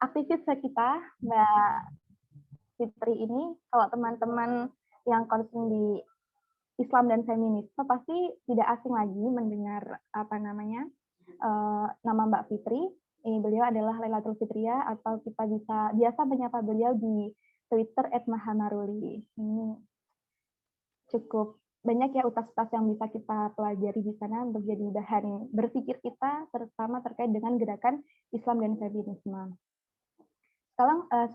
aktivis kita, Mbak Fitri ini, kalau teman-teman yang concern di Islam dan feminisme pasti tidak asing lagi mendengar nama Mbak Fitri. Beliau adalah Lailatul Fitria, atau kita biasa menyapa beliau di Twitter @mahamaruli. Ini cukup banyak ya utas-utas yang bisa kita pelajari di sana untuk jadi bahan berpikir kita, terutama terkait dengan gerakan Islam dan feminisme.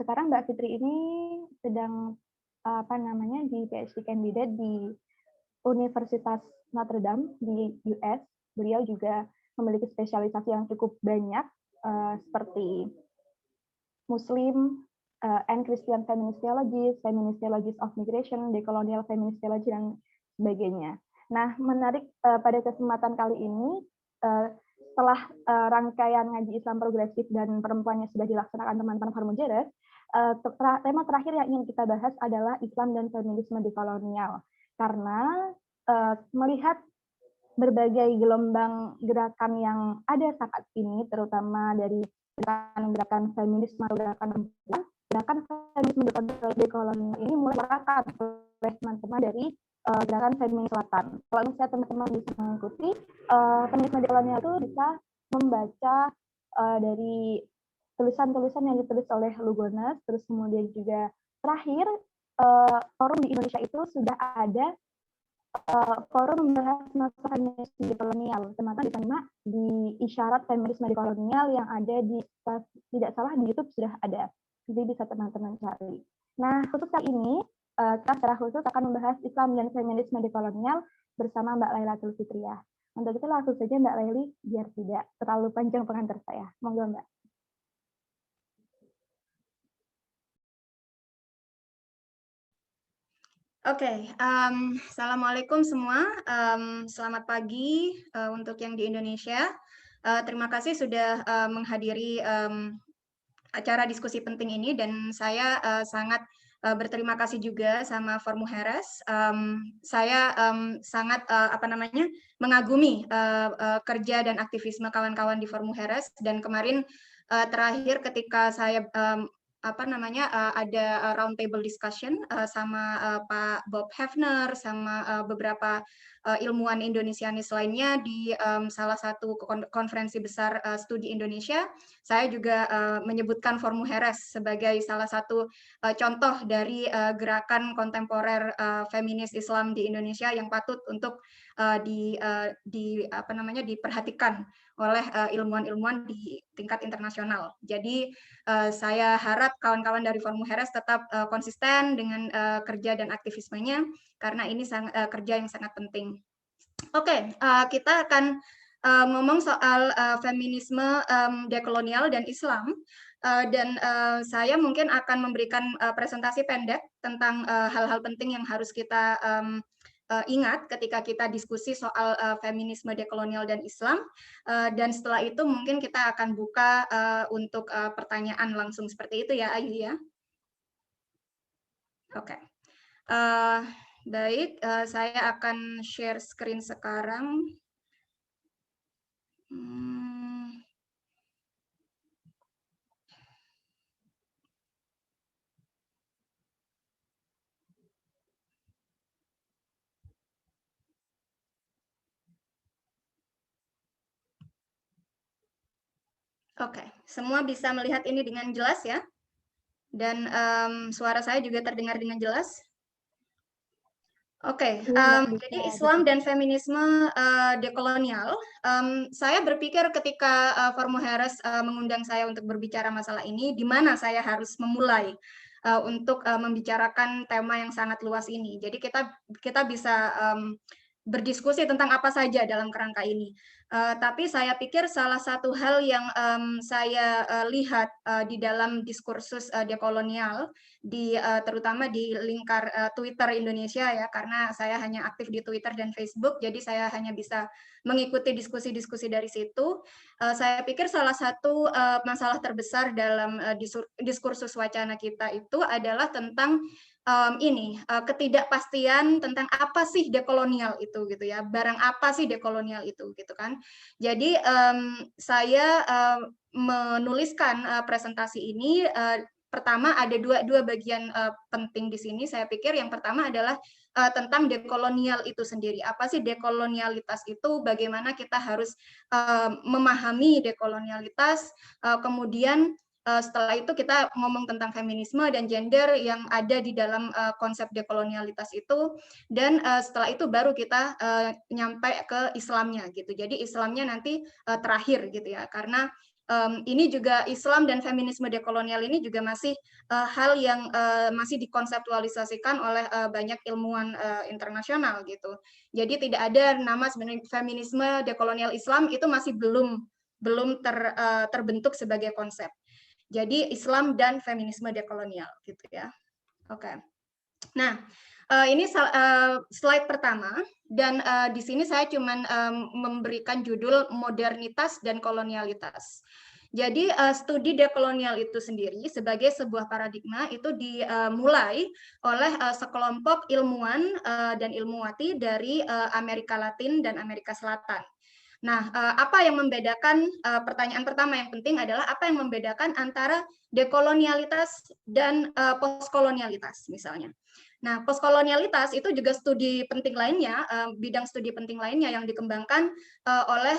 Sekarang Mbak Fitri ini sedang di PhD candidate di Universitas Notre Dame di US. Beliau juga memiliki spesialisasi yang cukup banyak, seperti Muslim and Christian Feminist Theologies, Feminist Theologies of Migration, Decolonial Feminist Theology, dan sebagainya. Nah, menarik pada kesempatan kali ini, setelah rangkaian ngaji Islam progresif dan perempuannya sudah dilaksanakan teman-teman Farmujeres, tema terakhir yang ingin kita bahas adalah Islam dan feminisme dekolonial. Karena melihat berbagai gelombang gerakan yang ada saat ini, terutama dari gerakan feminisme atau gerakan feminisme dekolonial ini mulai diarahkan oleh teman-teman dari gerakan feminis selatan. Kalau misalnya teman-teman bisa mengikuti feminisme dekolonial itu bisa membaca dari tulisan-tulisan yang ditulis oleh Lugones, terus kemudian juga terakhir forum di Indonesia itu sudah ada forum membahas masalah feminisme dekolonial, teman-teman bisa nyimak di isyarat feminisme dekolonial yang ada di, tidak salah di YouTube sudah ada, jadi bisa teman-teman cari. Nah, khusus kali ini kita secara khusus akan membahas Islam dan feminisme dekolonial bersama Mbak Lailatul Fitriah. Untuk itu langsung saja Mbak Laili, biar tidak terlalu panjang pengantar saya. Monggo Mbak. Oke, assalamualaikum semua. Selamat pagi untuk yang di Indonesia. Terima kasih sudah menghadiri acara diskusi penting ini, dan saya sangat berterima kasih juga sama Forum Mujeres. Saya sangat mengagumi kerja dan aktivisme kawan-kawan di Forum Mujeres, dan kemarin terakhir ketika saya ada round table discussion sama Pak Bob Hefner sama beberapa ilmuwan Indonesianis lainnya di salah satu konferensi besar studi Indonesia. Saya juga menyebutkan Forum Mujeres sebagai salah satu contoh dari gerakan kontemporer feminis Islam di Indonesia yang patut untuk diperhatikan oleh ilmuwan-ilmuwan di tingkat internasional. Jadi saya harap kawan-kawan dari Forum Mujeres tetap konsisten dengan kerja dan aktivismenya, karena ini kerja yang sangat penting. Oke, kita akan ngomong soal feminisme dekolonial dan Islam, dan saya mungkin akan memberikan presentasi pendek tentang hal-hal penting yang harus kita ingat ketika kita diskusi soal feminisme dekolonial dan Islam, dan setelah itu mungkin kita akan buka untuk pertanyaan langsung seperti itu ya, Ayu ya. Oke. Baik, saya akan share screen sekarang. Oke, semua bisa melihat ini dengan jelas ya? Dan suara saya juga terdengar dengan jelas? Oke, jadi Islam dan feminisme dekolonial. Saya berpikir ketika Forum Mujeres mengundang saya untuk berbicara masalah ini, di mana saya harus memulai untuk membicarakan tema yang sangat luas ini. Jadi kita bisa berdiskusi tentang apa saja dalam kerangka ini. Tapi saya pikir salah satu hal yang saya lihat di dalam diskursus dekolonial, terutama di lingkar Twitter Indonesia ya, karena saya hanya aktif di Twitter dan Facebook, jadi saya hanya bisa mengikuti diskusi-diskusi dari situ. Saya pikir salah satu masalah terbesar dalam diskursus wacana kita itu adalah tentang ketidakpastian tentang apa sih dekolonial itu gitu ya, barang apa sih dekolonial itu gitu kan. Jadi saya menuliskan presentasi ini. Pertama ada dua bagian penting di sini. Saya pikir yang pertama adalah tentang dekolonial itu sendiri. Apa sih dekolonialitas itu? Bagaimana kita harus memahami dekolonialitas? Kemudian setelah itu kita ngomong tentang feminisme dan gender yang ada di dalam konsep dekolonialitas itu, dan setelah itu baru kita nyampe ke Islamnya gitu. Jadi Islamnya nanti terakhir gitu ya, karena ini juga Islam dan feminisme dekolonial ini juga masih hal yang masih dikonseptualisasikan oleh banyak ilmuwan internasional gitu. Jadi tidak ada nama sebenarnya feminisme dekolonial Islam, itu masih belum terbentuk sebagai konsep. Jadi Islam dan feminisme dekolonial gitu ya. Oke. Nah, ini slide pertama, dan di sini saya cuman memberikan judul modernitas dan kolonialitas. Jadi studi dekolonial itu sendiri sebagai sebuah paradigma itu dimulai oleh sekelompok ilmuwan dan ilmuwati dari Amerika Latin dan Amerika Selatan. Nah, apa yang membedakan, pertanyaan pertama yang penting adalah apa yang membedakan antara dekolonialitas dan postkolonialitas misalnya. Nah, postkolonialitas itu juga studi penting lainnya, bidang studi penting lainnya yang dikembangkan oleh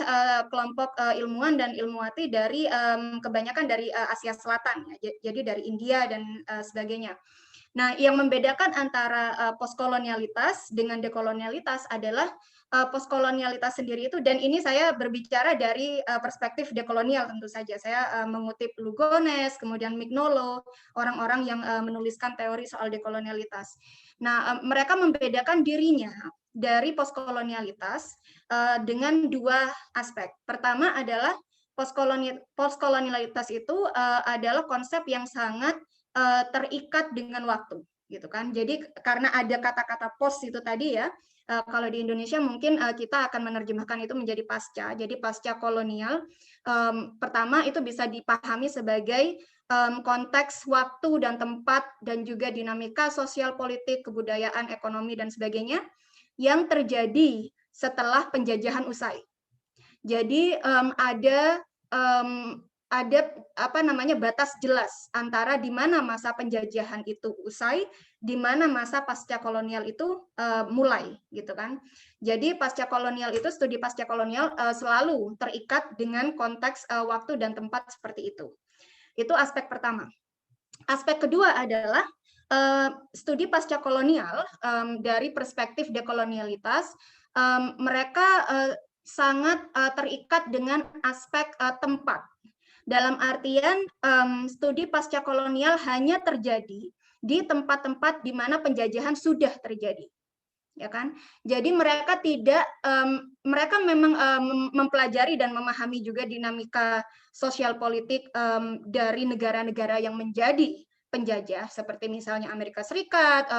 kelompok ilmuwan dan ilmuwati dari kebanyakan dari Asia Selatan, ya, jadi dari India dan sebagainya. Nah, yang membedakan antara postkolonialitas dengan dekolonialitas adalah postkolonialitas sendiri itu, dan ini saya berbicara dari perspektif dekolonial tentu saja. Saya mengutip Lugones, kemudian Mignolo, orang-orang yang menuliskan teori soal dekolonialitas. Nah, mereka membedakan dirinya dari postkolonialitas dengan dua aspek. Pertama adalah postkolonialitas itu adalah konsep yang sangat terikat dengan waktu, gitu kan. Jadi karena ada kata-kata post itu tadi ya, kalau di Indonesia mungkin kita akan menerjemahkan itu menjadi pasca. Jadi pasca kolonial, pertama itu bisa dipahami sebagai konteks waktu dan tempat dan juga dinamika sosial, politik, kebudayaan, ekonomi dan sebagainya yang terjadi setelah penjajahan usai. Jadi ada apa namanya batas jelas antara di mana masa penjajahan itu usai, di mana masa pasca kolonial itu mulai, gitu kan. Jadi pasca kolonial itu, studi pasca kolonial selalu terikat dengan konteks waktu dan tempat seperti itu. Itu aspek pertama. Aspek kedua adalah studi pasca kolonial dari perspektif dekolonialitas, mereka sangat terikat dengan aspek tempat. Dalam artian studi pasca kolonial hanya terjadi di tempat-tempat di mana penjajahan sudah terjadi, ya kan? Jadi mereka tidak, mereka memang mempelajari dan memahami juga dinamika sosial politik dari negara-negara yang menjadi penjajah, seperti misalnya Amerika Serikat,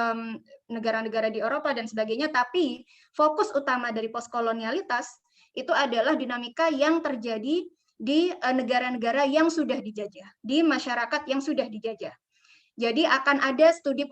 negara-negara di Eropa dan sebagainya. Tapi fokus utama dari postkolonialitas itu adalah dinamika yang terjadi di negara-negara yang sudah dijajah, di masyarakat yang sudah dijajah. Jadi akan ada studi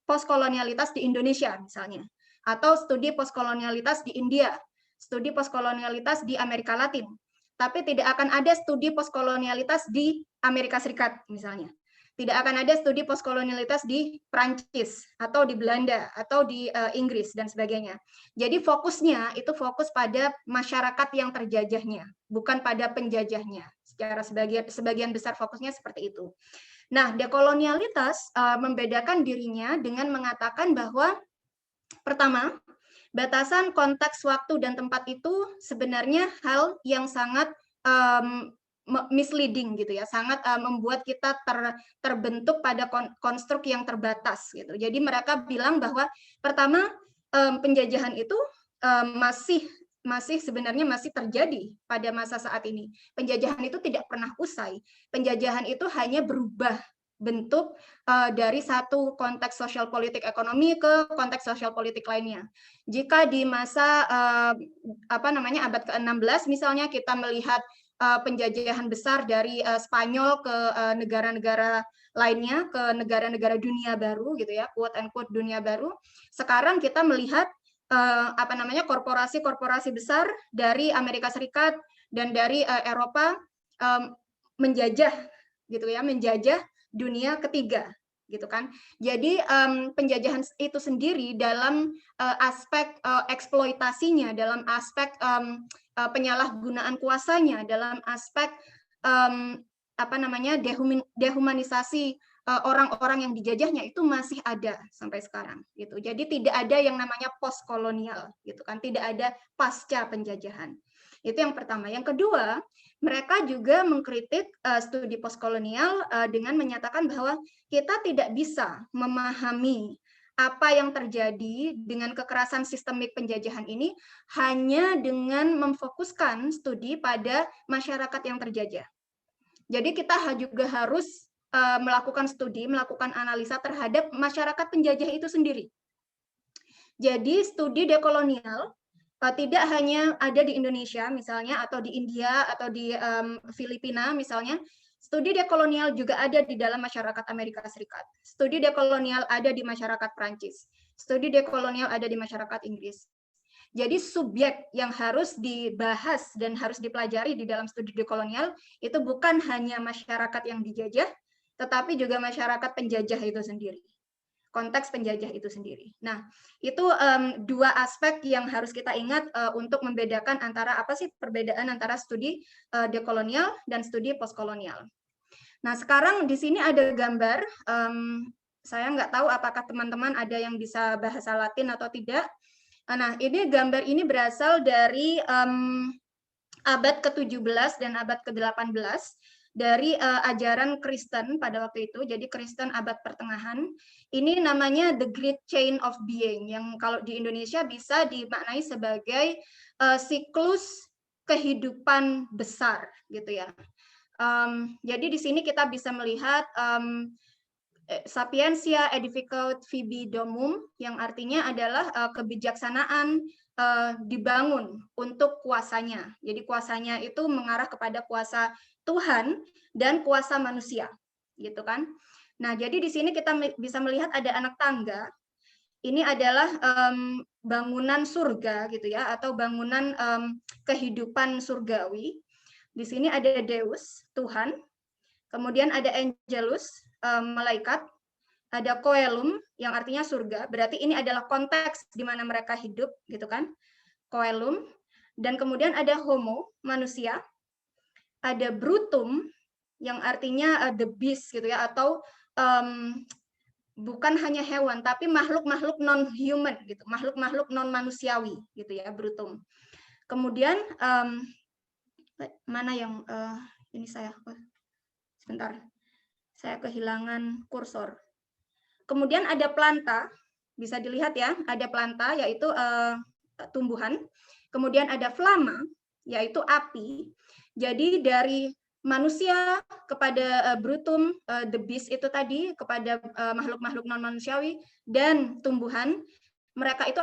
postkolonialitas di Indonesia misalnya, atau studi postkolonialitas di India, studi postkolonialitas di Amerika Latin. Tapi tidak akan ada studi postkolonialitas di Amerika Serikat misalnya. Tidak akan ada studi postkolonialitas di Prancis atau di Belanda atau di Inggris dan sebagainya. Jadi fokusnya itu fokus pada masyarakat yang terjajahnya, bukan pada penjajahnya. Secara sebagian besar fokusnya seperti itu. Nah, dekolonialitas membedakan dirinya dengan mengatakan bahwa pertama, batasan konteks waktu dan tempat itu sebenarnya hal yang sangat misleading gitu ya, sangat membuat kita terbentuk pada konstruk yang terbatas gitu. Jadi mereka bilang bahwa pertama penjajahan itu masih sebenarnya masih terjadi pada masa saat ini. Penjajahan itu tidak pernah usai. Penjajahan itu hanya berubah bentuk dari satu konteks sosial politik ekonomi ke konteks sosial politik lainnya. Jika di masa abad ke-16 misalnya kita melihat penjajahan besar dari Spanyol ke negara-negara lainnya, ke negara-negara dunia baru gitu ya, quote and quote dunia baru. Sekarang kita melihat korporasi-korporasi besar dari Amerika Serikat dan dari Eropa menjajah gitu ya, menjajah dunia ketiga gitu kan. Jadi penjajahan itu sendiri dalam aspek eksploitasinya, dalam aspek penyalahgunaan kuasanya, dalam aspek dehumanisasi orang-orang yang dijajahnya itu masih ada sampai sekarang gitu. Jadi tidak ada yang namanya post kolonial gitu kan, tidak ada pasca penjajahan. Itu yang pertama. Yang kedua, mereka juga mengkritik studi postkolonial dengan menyatakan bahwa kita tidak bisa memahami apa yang terjadi dengan kekerasan sistemik penjajahan ini hanya dengan memfokuskan studi pada masyarakat yang terjajah. Jadi kita juga harus melakukan studi, melakukan analisa terhadap masyarakat penjajah itu sendiri. Jadi studi dekolonial tidak hanya ada di Indonesia misalnya, atau di India, atau di Filipina misalnya. Studi dekolonial juga ada di dalam masyarakat Amerika Serikat. Studi dekolonial ada di masyarakat Prancis. Studi dekolonial ada di masyarakat Inggris. Jadi subjek yang harus dibahas dan harus dipelajari di dalam studi dekolonial itu bukan hanya masyarakat yang dijajah, tetapi juga masyarakat penjajah itu sendiri. Konteks penjajah itu sendiri. Nah, itu dua aspek yang harus kita ingat untuk membedakan antara apa sih perbedaan antara studi dekolonial dan studi postkolonial. Nah, sekarang di sini ada gambar. Saya nggak tahu apakah teman-teman ada yang bisa bahasa Latin atau tidak. Nah, ini gambar ini berasal dari abad ke-17 dan abad ke-18 dari ajaran Kristen pada waktu itu, jadi Kristen abad pertengahan. Ini namanya The Great Chain of Being, yang kalau di Indonesia bisa dimaknai sebagai siklus kehidupan besar, gitu ya. Jadi di sini kita bisa melihat Sapientia Edificat Fibi Domum, yang artinya adalah kebijaksanaan dibangun untuk kuasanya. Jadi kuasanya itu mengarah kepada kuasa Tuhan dan kuasa manusia, gitu kan? Nah, jadi di sini kita bisa melihat ada anak tangga. Ini adalah bangunan surga, gitu ya, atau bangunan kehidupan surgawi. Di sini ada Deus, Tuhan. Kemudian ada Angelus, malaikat. Ada Coelum, yang artinya surga. Berarti ini adalah konteks di mana mereka hidup, gitu kan? Coelum. Dan kemudian ada Homo, manusia. Ada Brutum, yang artinya the beast, gitu ya, atau bukan hanya hewan, tapi makhluk-makhluk non-human, gitu, makhluk-makhluk non-manusiawi, gitu ya, Brutum. Kemudian mana yang ini sebentar, saya kehilangan kursor. Kemudian ada planta, bisa dilihat ya, ada planta yaitu tumbuhan. Kemudian ada flama, yaitu api. Jadi dari manusia kepada Brutum, the beast itu tadi, kepada makhluk-makhluk non-manusiawi, dan tumbuhan, mereka itu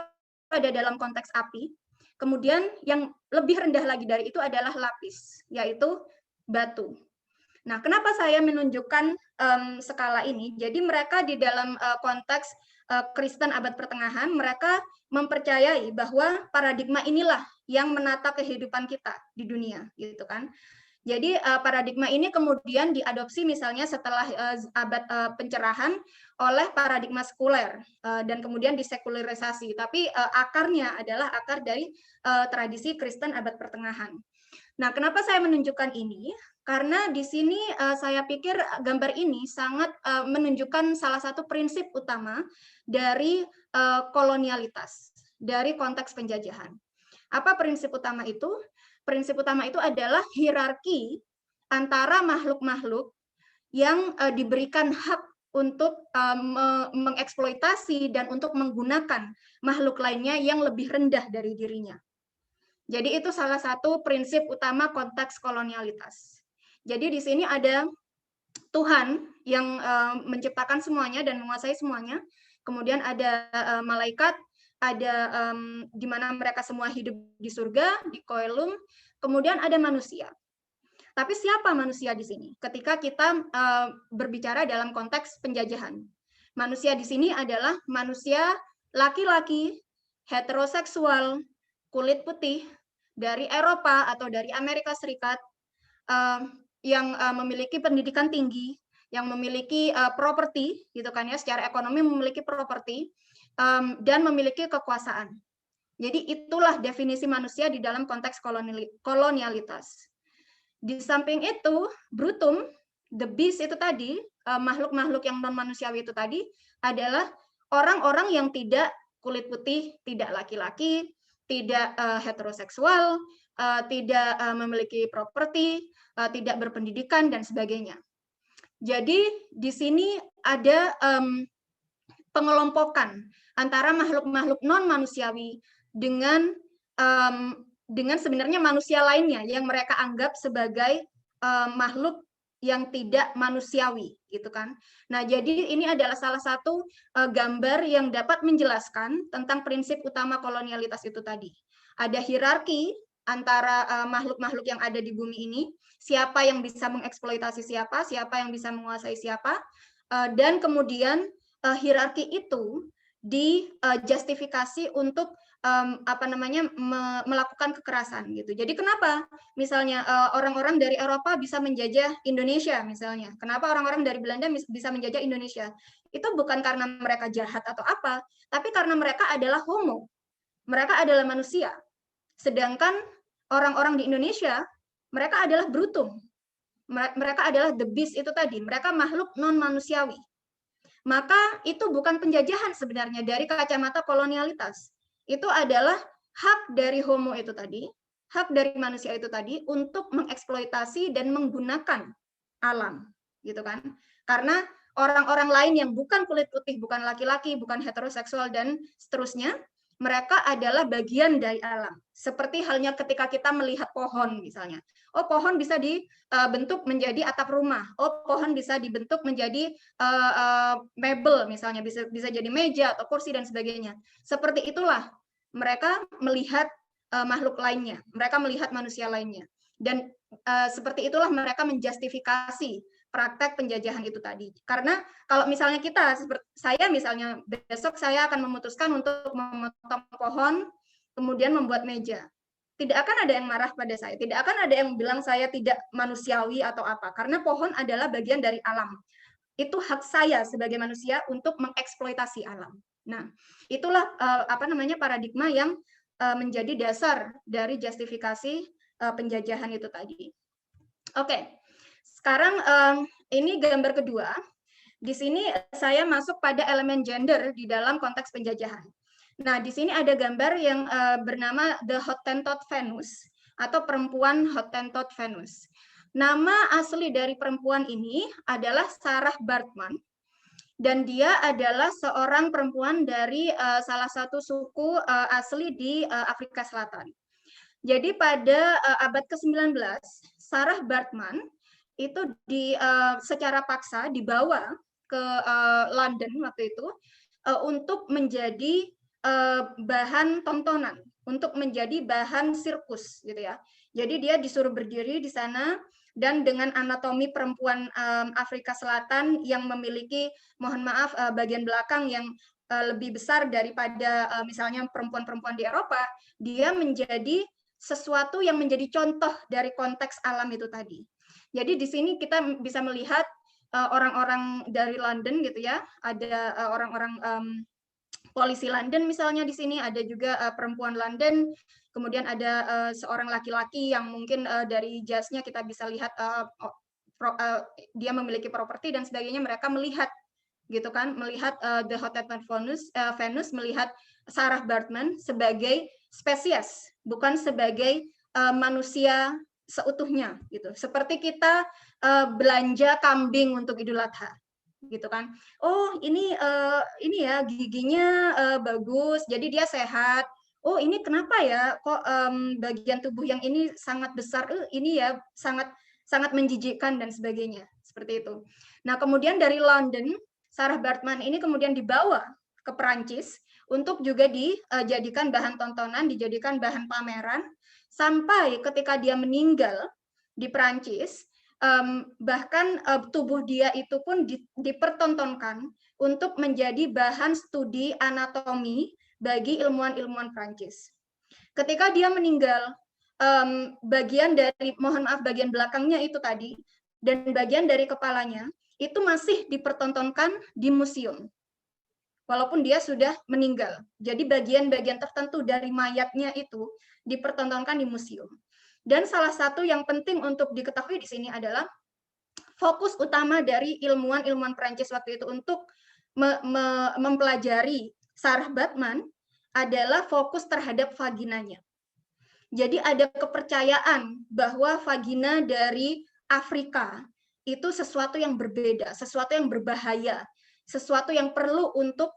ada dalam konteks api. Kemudian yang lebih rendah lagi dari itu adalah lapis, yaitu batu. Nah, kenapa saya menunjukkan skala ini? Jadi mereka di dalam konteks Kristen abad pertengahan, mereka mempercayai bahwa paradigma inilah yang menata kehidupan kita di dunia, gitu kan? Jadi paradigma ini kemudian diadopsi misalnya setelah abad pencerahan oleh paradigma sekuler dan kemudian disekularisasi. Tapi akarnya adalah akar dari tradisi Kristen abad pertengahan. Nah, kenapa saya menunjukkan ini? Karena di sini saya pikir gambar ini sangat menunjukkan salah satu prinsip utama dari kolonialitas, dari konteks penjajahan. Apa prinsip utama itu? Prinsip utama itu adalah hierarki antara makhluk-makhluk yang diberikan hak untuk mengeksploitasi dan untuk menggunakan makhluk lainnya yang lebih rendah dari dirinya. Jadi itu salah satu prinsip utama konteks kolonialitas. Jadi di sini ada Tuhan yang menciptakan semuanya dan menguasai semuanya. Kemudian ada malaikat, ada di mana mereka semua hidup di surga, di Coelum. Kemudian ada manusia. Tapi siapa manusia di sini? Ketika kita berbicara dalam konteks penjajahan, manusia di sini adalah manusia laki-laki, heteroseksual, kulit putih, dari Eropa atau dari Amerika Serikat, yang memiliki pendidikan tinggi, yang memiliki properti, gitu kan ya, secara ekonomi memiliki properti, dan memiliki kekuasaan. Jadi itulah definisi manusia di dalam konteks kolonialitas. Di samping itu, brutum, the beast itu tadi, makhluk-makhluk yang non-manusiawi itu tadi, adalah orang-orang yang tidak kulit putih, tidak laki-laki, tidak heteroseksual, tidak memiliki properti, tidak berpendidikan, dan sebagainya. Jadi di sini ada pengelompokan antara makhluk-makhluk non-manusiawi dengan sebenarnya manusia lainnya yang mereka anggap sebagai makhluk yang tidak manusiawi, gitu kan. Nah, jadi ini adalah salah satu gambar yang dapat menjelaskan tentang prinsip utama kolonialitas itu tadi. Ada hierarki antara makhluk-makhluk yang ada di bumi ini, siapa yang bisa mengeksploitasi siapa, siapa yang bisa menguasai siapa, dan kemudian hierarki itu dijustifikasi untuk melakukan kekerasan gitu. Jadi kenapa misalnya orang-orang dari Eropa bisa menjajah Indonesia misalnya? Kenapa orang-orang dari Belanda bisa menjajah Indonesia? Itu bukan karena mereka jahat atau apa, tapi karena mereka adalah homo. Mereka adalah manusia. Sedangkan orang-orang di Indonesia, mereka adalah brutum. Mereka adalah the beast itu tadi. Mereka makhluk non-manusiawi. Maka itu bukan penjajahan sebenarnya dari kacamata kolonialitas. Itu adalah hak dari homo itu tadi, hak dari manusia itu tadi untuk mengeksploitasi dan menggunakan alam, gitu kan? Karena orang-orang lain yang bukan kulit putih, bukan laki-laki, bukan heteroseksual dan seterusnya, mereka adalah bagian dari alam. Seperti halnya ketika kita melihat pohon misalnya. Oh, pohon bisa dibentuk menjadi atap rumah. Oh, pohon bisa dibentuk menjadi mebel misalnya, bisa jadi meja atau kursi dan sebagainya. Seperti itulah mereka melihat makhluk lainnya, mereka melihat manusia lainnya. Dan seperti itulah mereka menjustifikasi praktek penjajahan itu tadi. Karena kalau misalnya saya misalnya besok saya akan memutuskan untuk memotong pohon, kemudian membuat meja. Tidak akan ada yang marah pada saya, tidak akan ada yang bilang saya tidak manusiawi atau apa, karena pohon adalah bagian dari alam. Itu hak saya sebagai manusia untuk mengeksploitasi alam. Nah, itulah paradigma yang menjadi dasar dari justifikasi penjajahan itu tadi. Oke. Sekarang ini gambar kedua. Di sini saya masuk pada elemen gender di dalam konteks penjajahan. Nah, di sini ada gambar yang bernama The Hottentot Venus atau perempuan Hottentot Venus. Nama asli dari perempuan ini adalah Sarah Baartman, dan dia adalah seorang perempuan dari salah satu suku asli di Afrika Selatan. Jadi pada abad ke-19, Sarah Baartman itu secara paksa dibawa ke London waktu itu untuk menjadi bahan tontonan, untuk menjadi bahan sirkus gitu ya. Jadi dia disuruh berdiri di sana dan dengan anatomi perempuan Afrika Selatan yang memiliki, mohon maaf, bagian belakang yang lebih besar daripada misalnya perempuan-perempuan di Eropa, dia menjadi sesuatu yang menjadi contoh dari konteks alam itu tadi. Jadi di sini kita bisa melihat orang-orang dari London gitu ya, ada orang-orang polisi London misalnya di sini, ada juga perempuan London, kemudian ada seorang laki-laki yang mungkin dari jasnya kita bisa lihat dia memiliki properti dan sebagainya. Mereka melihat gitu kan, melihat The Hottentot Venus, melihat Sarah Baartman sebagai spesies, bukan sebagai manusia seutuhnya gitu. Seperti kita belanja kambing untuk Idul Adha gitu kan. Oh, ini ya giginya bagus, jadi dia sehat. Oh, ini kenapa ya kok bagian tubuh yang ini sangat besar, ini ya sangat menjijikkan dan sebagainya. Seperti itu. Nah, kemudian dari London, Sarah Baartman ini kemudian dibawa ke Perancis untuk juga dijadikan bahan tontonan, dijadikan bahan pameran, sampai ketika dia meninggal di Perancis, bahkan tubuh dia itu pun dipertontonkan untuk menjadi bahan studi anatomi bagi ilmuwan-ilmuwan Perancis. Ketika dia meninggal, bagian belakangnya itu tadi dan bagian dari kepalanya itu masih dipertontonkan di museum. Walaupun dia sudah meninggal. Jadi bagian-bagian tertentu dari mayatnya itu dipertontonkan di museum. Dan salah satu yang penting untuk diketahui di sini adalah fokus utama dari ilmuwan-ilmuwan Perancis waktu itu untuk mempelajari Sarah Baartman adalah fokus terhadap vaginanya. Jadi ada kepercayaan bahwa vagina dari Afrika itu sesuatu yang berbeda, sesuatu yang berbahaya, sesuatu yang perlu untuk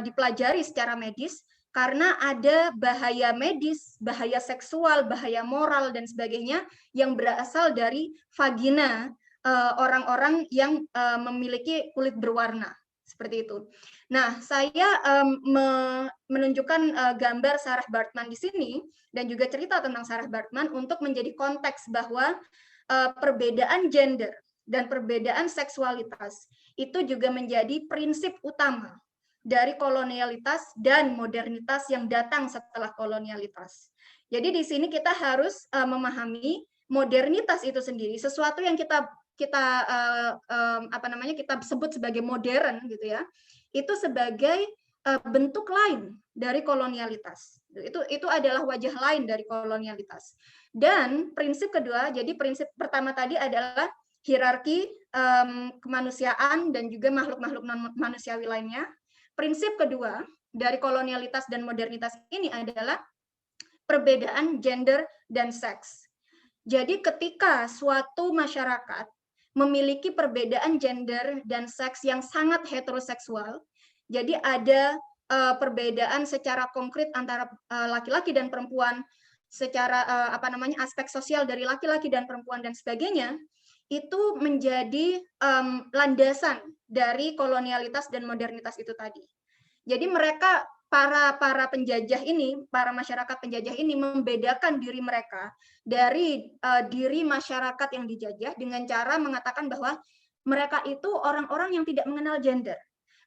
dipelajari secara medis karena ada bahaya medis, bahaya seksual, bahaya moral dan sebagainya yang berasal dari vagina orang-orang yang memiliki kulit berwarna seperti itu. Nah, saya menunjukkan gambar Sarah Baartman di sini dan juga cerita tentang Sarah Baartman untuk menjadi konteks bahwa perbedaan gender dan perbedaan seksualitas itu juga menjadi prinsip utama dari kolonialitas dan modernitas yang datang setelah kolonialitas. Jadi di sini kita harus memahami modernitas itu sendiri, sesuatu yang kita sebut sebagai modern gitu ya, itu sebagai bentuk lain dari kolonialitas. Itu adalah wajah lain dari kolonialitas. Dan prinsip kedua, jadi prinsip pertama tadi adalah hierarki kemanusiaan dan juga makhluk-makhluk non-manusiawi lainnya. Prinsip kedua dari kolonialitas dan modernitas ini adalah perbedaan gender dan seks. Jadi ketika suatu masyarakat memiliki perbedaan gender dan seks yang sangat heteroseksual, jadi ada perbedaan secara konkret antara laki-laki dan perempuan, secara aspek sosial dari laki-laki dan perempuan dan sebagainya, itu menjadi landasan dari kolonialitas dan modernitas itu tadi. Jadi mereka para penjajah ini, para masyarakat penjajah ini membedakan diri mereka dari diri masyarakat yang dijajah dengan cara mengatakan bahwa mereka itu orang-orang yang tidak mengenal gender.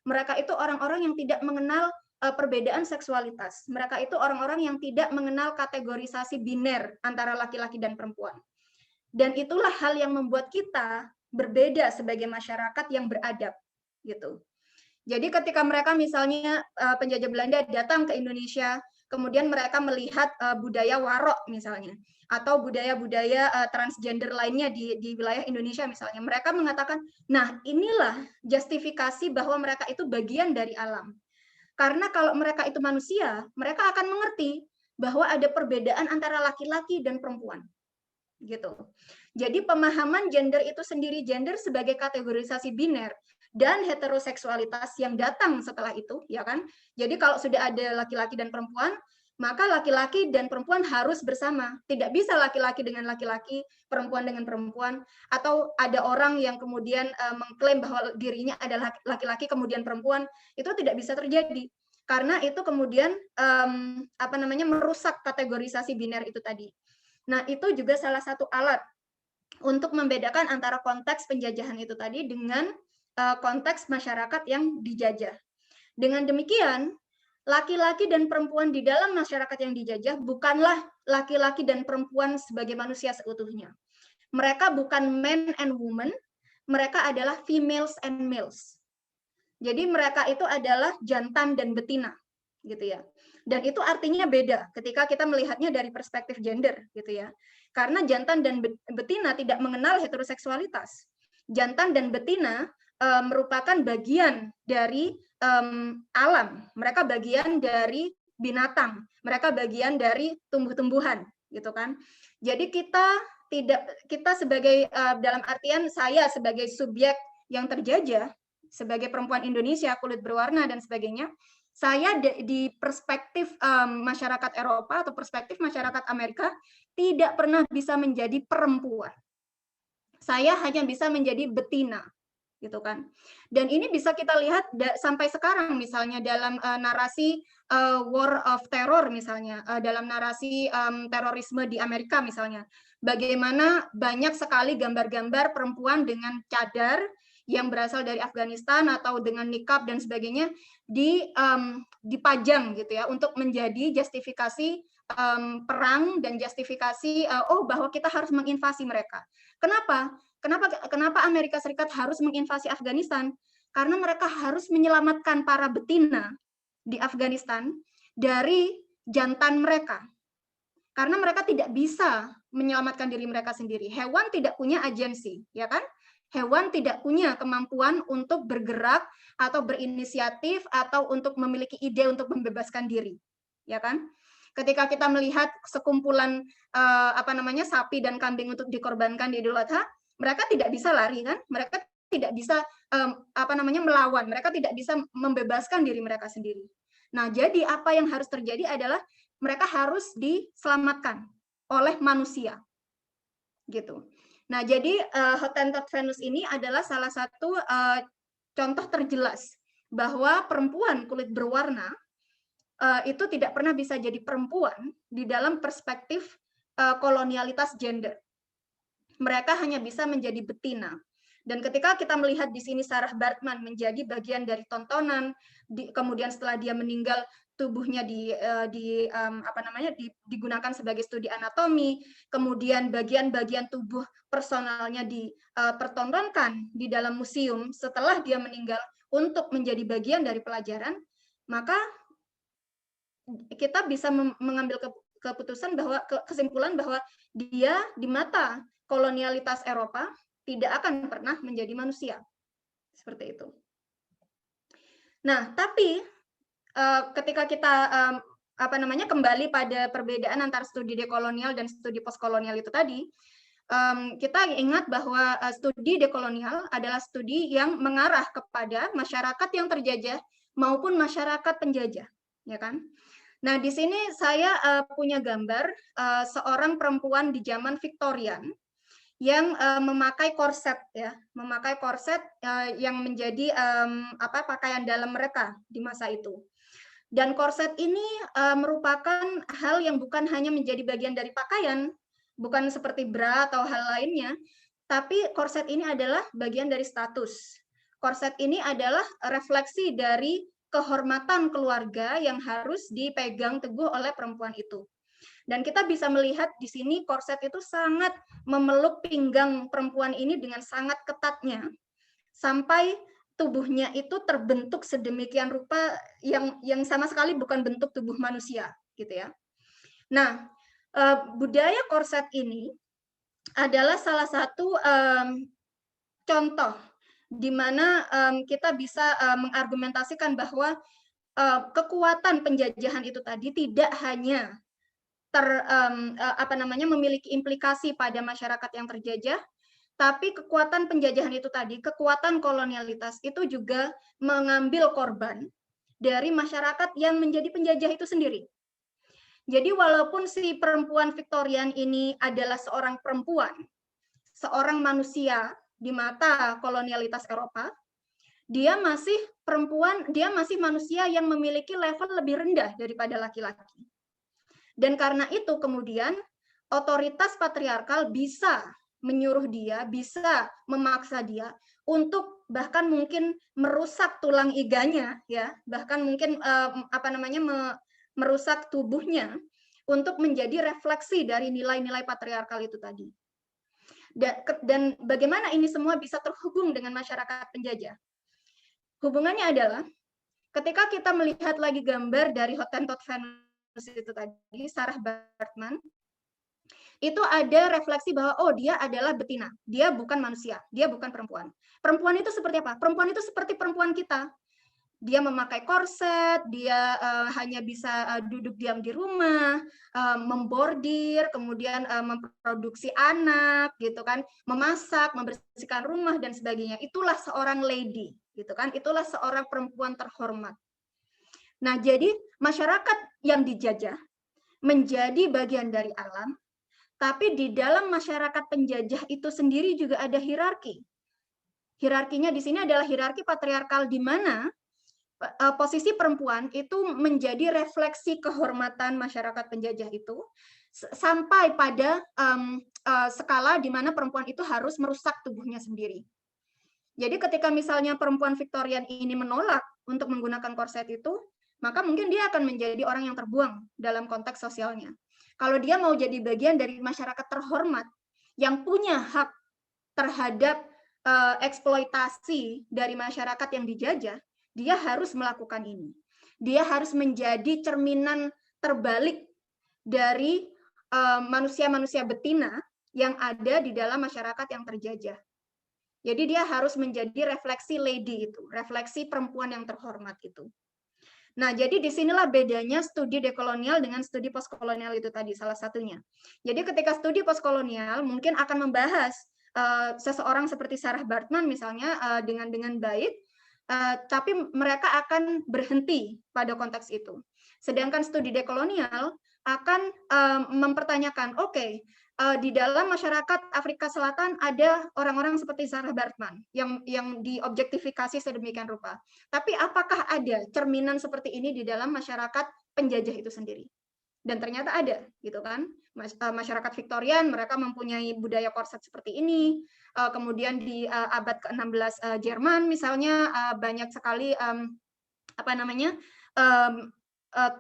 Mereka itu orang-orang yang tidak mengenal perbedaan seksualitas. Mereka itu orang-orang yang tidak mengenal kategorisasi biner antara laki-laki dan perempuan. Dan itulah hal yang membuat kita berbeda sebagai masyarakat yang beradab, gitu. Jadi ketika mereka misalnya penjajah Belanda datang ke Indonesia, kemudian mereka melihat budaya warok misalnya, atau budaya-budaya transgender lainnya di wilayah Indonesia misalnya, mereka mengatakan, nah inilah justifikasi bahwa mereka itu bagian dari alam. Karena kalau mereka itu manusia, mereka akan mengerti bahwa ada perbedaan antara laki-laki dan perempuan. Gitu. Jadi pemahaman gender itu sendiri, gender sebagai kategorisasi biner dan heteroseksualitas yang datang setelah itu, ya kan? Jadi kalau sudah ada laki-laki dan perempuan, maka laki-laki dan perempuan harus bersama. Tidak bisa laki-laki dengan laki-laki, perempuan dengan perempuan, atau ada orang yang kemudian mengklaim bahwa dirinya adalah laki-laki kemudian perempuan, itu tidak bisa terjadi. Karena itu kemudian merusak kategorisasi biner itu tadi. Nah, itu juga salah satu alat untuk membedakan antara konteks penjajahan itu tadi dengan konteks masyarakat yang dijajah. Dengan demikian, laki-laki dan perempuan di dalam masyarakat yang dijajah bukanlah laki-laki dan perempuan sebagai manusia seutuhnya. Mereka bukan men and woman, mereka adalah females and males. Jadi mereka itu adalah jantan dan betina, gitu ya. Dan itu artinya beda ketika kita melihatnya dari perspektif gender, gitu ya. Karena jantan dan betina tidak mengenal heteroseksualitas. Jantan dan betina merupakan bagian dari alam, mereka bagian dari binatang, mereka bagian dari tumbuh-tumbuhan, gitu kan. Jadi kita sebagai dalam artian saya sebagai subjek yang terjajah, sebagai perempuan Indonesia kulit berwarna dan sebagainya, saya di perspektif masyarakat Eropa atau perspektif masyarakat Amerika tidak pernah bisa menjadi perempuan. Saya hanya bisa menjadi betina, gitu kan. Dan ini bisa kita lihat sampai sekarang misalnya dalam narasi War of Terror misalnya, dalam narasi terorisme di Amerika misalnya, bagaimana banyak sekali gambar-gambar perempuan dengan cadar yang berasal dari Afghanistan atau dengan nikab dan sebagainya dipajang gitu ya untuk menjadi justifikasi perang dan justifikasi bahwa kita harus menginvasi mereka. Kenapa Amerika Serikat harus menginvasi Afghanistan? Karena mereka harus menyelamatkan para betina di Afghanistan dari jantan mereka. Karena mereka tidak bisa menyelamatkan diri mereka sendiri. Hewan tidak punya agensi, ya kan? Hewan tidak punya kemampuan untuk bergerak atau berinisiatif atau untuk memiliki ide untuk membebaskan diri, ya kan? Ketika kita melihat sekumpulan sapi dan kambing untuk dikorbankan di Idul Adha, mereka tidak bisa lari kan? Mereka tidak bisa melawan, mereka tidak bisa membebaskan diri mereka sendiri. Nah, jadi apa yang harus terjadi adalah mereka harus diselamatkan oleh manusia, gitu. Nah, jadi Hottentot Venus ini adalah salah satu contoh terjelas bahwa perempuan kulit berwarna itu tidak pernah bisa jadi perempuan di dalam perspektif kolonialitas gender. Mereka hanya bisa menjadi betina. Dan ketika kita melihat di sini Sarah Baartman menjadi bagian dari tontonan, kemudian setelah dia meninggal tubuhnya digunakan sebagai studi anatomi, kemudian bagian-bagian tubuh personalnya dipertontonkan di dalam museum setelah dia meninggal untuk menjadi bagian dari pelajaran, maka kita bisa mengambil kesimpulan bahwa dia di mata kolonialitas Eropa tidak akan pernah menjadi manusia. Seperti itu. Nah, tapi ketika kita kembali pada perbedaan antara studi dekolonial dan studi postkolonial itu tadi, kita ingat bahwa studi dekolonial adalah studi yang mengarah kepada masyarakat yang terjajah maupun masyarakat penjajah, ya kan? Nah, di sini saya punya gambar seorang perempuan di zaman Victorian yang memakai korset, ya, memakai korset yang menjadi pakaian dalam mereka di masa itu. Dan korset ini merupakan hal yang bukan hanya menjadi bagian dari pakaian, bukan seperti bra atau hal lainnya, tapi korset ini adalah bagian dari status. Korset ini adalah refleksi dari kehormatan keluarga yang harus dipegang teguh oleh perempuan itu. Dan kita bisa melihat di sini korset itu sangat memeluk pinggang perempuan ini dengan sangat ketatnya. Sampai tubuhnya itu terbentuk sedemikian rupa yang sama sekali bukan bentuk tubuh manusia, gitu ya. Nah, budaya korset ini adalah salah satu contoh di mana kita bisa mengargumentasikan bahwa kekuatan penjajahan itu tadi tidak hanya memiliki implikasi pada masyarakat yang terjajah, tapi kekuatan penjajahan itu tadi, kekuatan kolonialitas itu juga mengambil korban dari masyarakat yang menjadi penjajah itu sendiri. Jadi walaupun si perempuan Victorian ini adalah seorang perempuan, seorang manusia di mata kolonialitas Eropa, dia masih perempuan, dia masih manusia yang memiliki level lebih rendah daripada laki-laki. Dan karena itu kemudian otoritas patriarkal bisa menyuruh dia, bisa memaksa dia untuk bahkan mungkin merusak tulang iganya, ya, bahkan mungkin merusak tubuhnya untuk menjadi refleksi dari nilai-nilai patriarkal itu tadi. Dan bagaimana ini semua bisa terhubung dengan masyarakat penjajah? Hubungannya adalah ketika kita melihat lagi gambar dari Hottentot Venus itu tadi, Sarah Baartman, itu ada refleksi bahwa dia adalah betina, dia bukan manusia, dia bukan perempuan. Perempuan itu seperti apa? Perempuan itu seperti perempuan kita. Dia memakai korset, dia hanya bisa duduk diam di rumah, membordir, kemudian memproduksi anak, gitu kan, memasak, membersihkan rumah dan sebagainya. Itulah seorang lady, gitu kan? Itulah seorang perempuan terhormat. Nah, jadi masyarakat yang dijajah menjadi bagian dari alam, tapi di dalam masyarakat penjajah itu sendiri juga ada hierarki. Hierarkinya di sini adalah hierarki patriarkal di mana posisi perempuan itu menjadi refleksi kehormatan masyarakat penjajah itu, sampai pada skala di mana perempuan itu harus merusak tubuhnya sendiri. Jadi ketika misalnya perempuan Victorian ini menolak untuk menggunakan korset itu, maka mungkin dia akan menjadi orang yang terbuang dalam konteks sosialnya. Kalau dia mau jadi bagian dari masyarakat terhormat yang punya hak terhadap eksploitasi dari masyarakat yang dijajah, dia harus melakukan ini. Dia harus menjadi cerminan terbalik dari manusia-manusia betina yang ada di dalam masyarakat yang terjajah. Jadi dia harus menjadi refleksi lady itu, refleksi perempuan yang terhormat itu. Nah, jadi disinilah bedanya studi dekolonial dengan studi postkolonial itu tadi, salah satunya. Jadi ketika studi postkolonial mungkin akan membahas seseorang seperti Sarah Baartman misalnya dengan baik, tapi mereka akan berhenti pada konteks itu. Sedangkan studi dekolonial akan mempertanyakan, oke, di dalam masyarakat Afrika Selatan ada orang-orang seperti Sarah Baartman yang diobjektifikasi sedemikian rupa. Tapi apakah ada cerminan seperti ini di dalam masyarakat penjajah itu sendiri? Dan ternyata ada, gitu kan? Masyarakat Victorian mereka mempunyai budaya korset seperti ini. Kemudian di abad ke-16 Jerman misalnya banyak sekali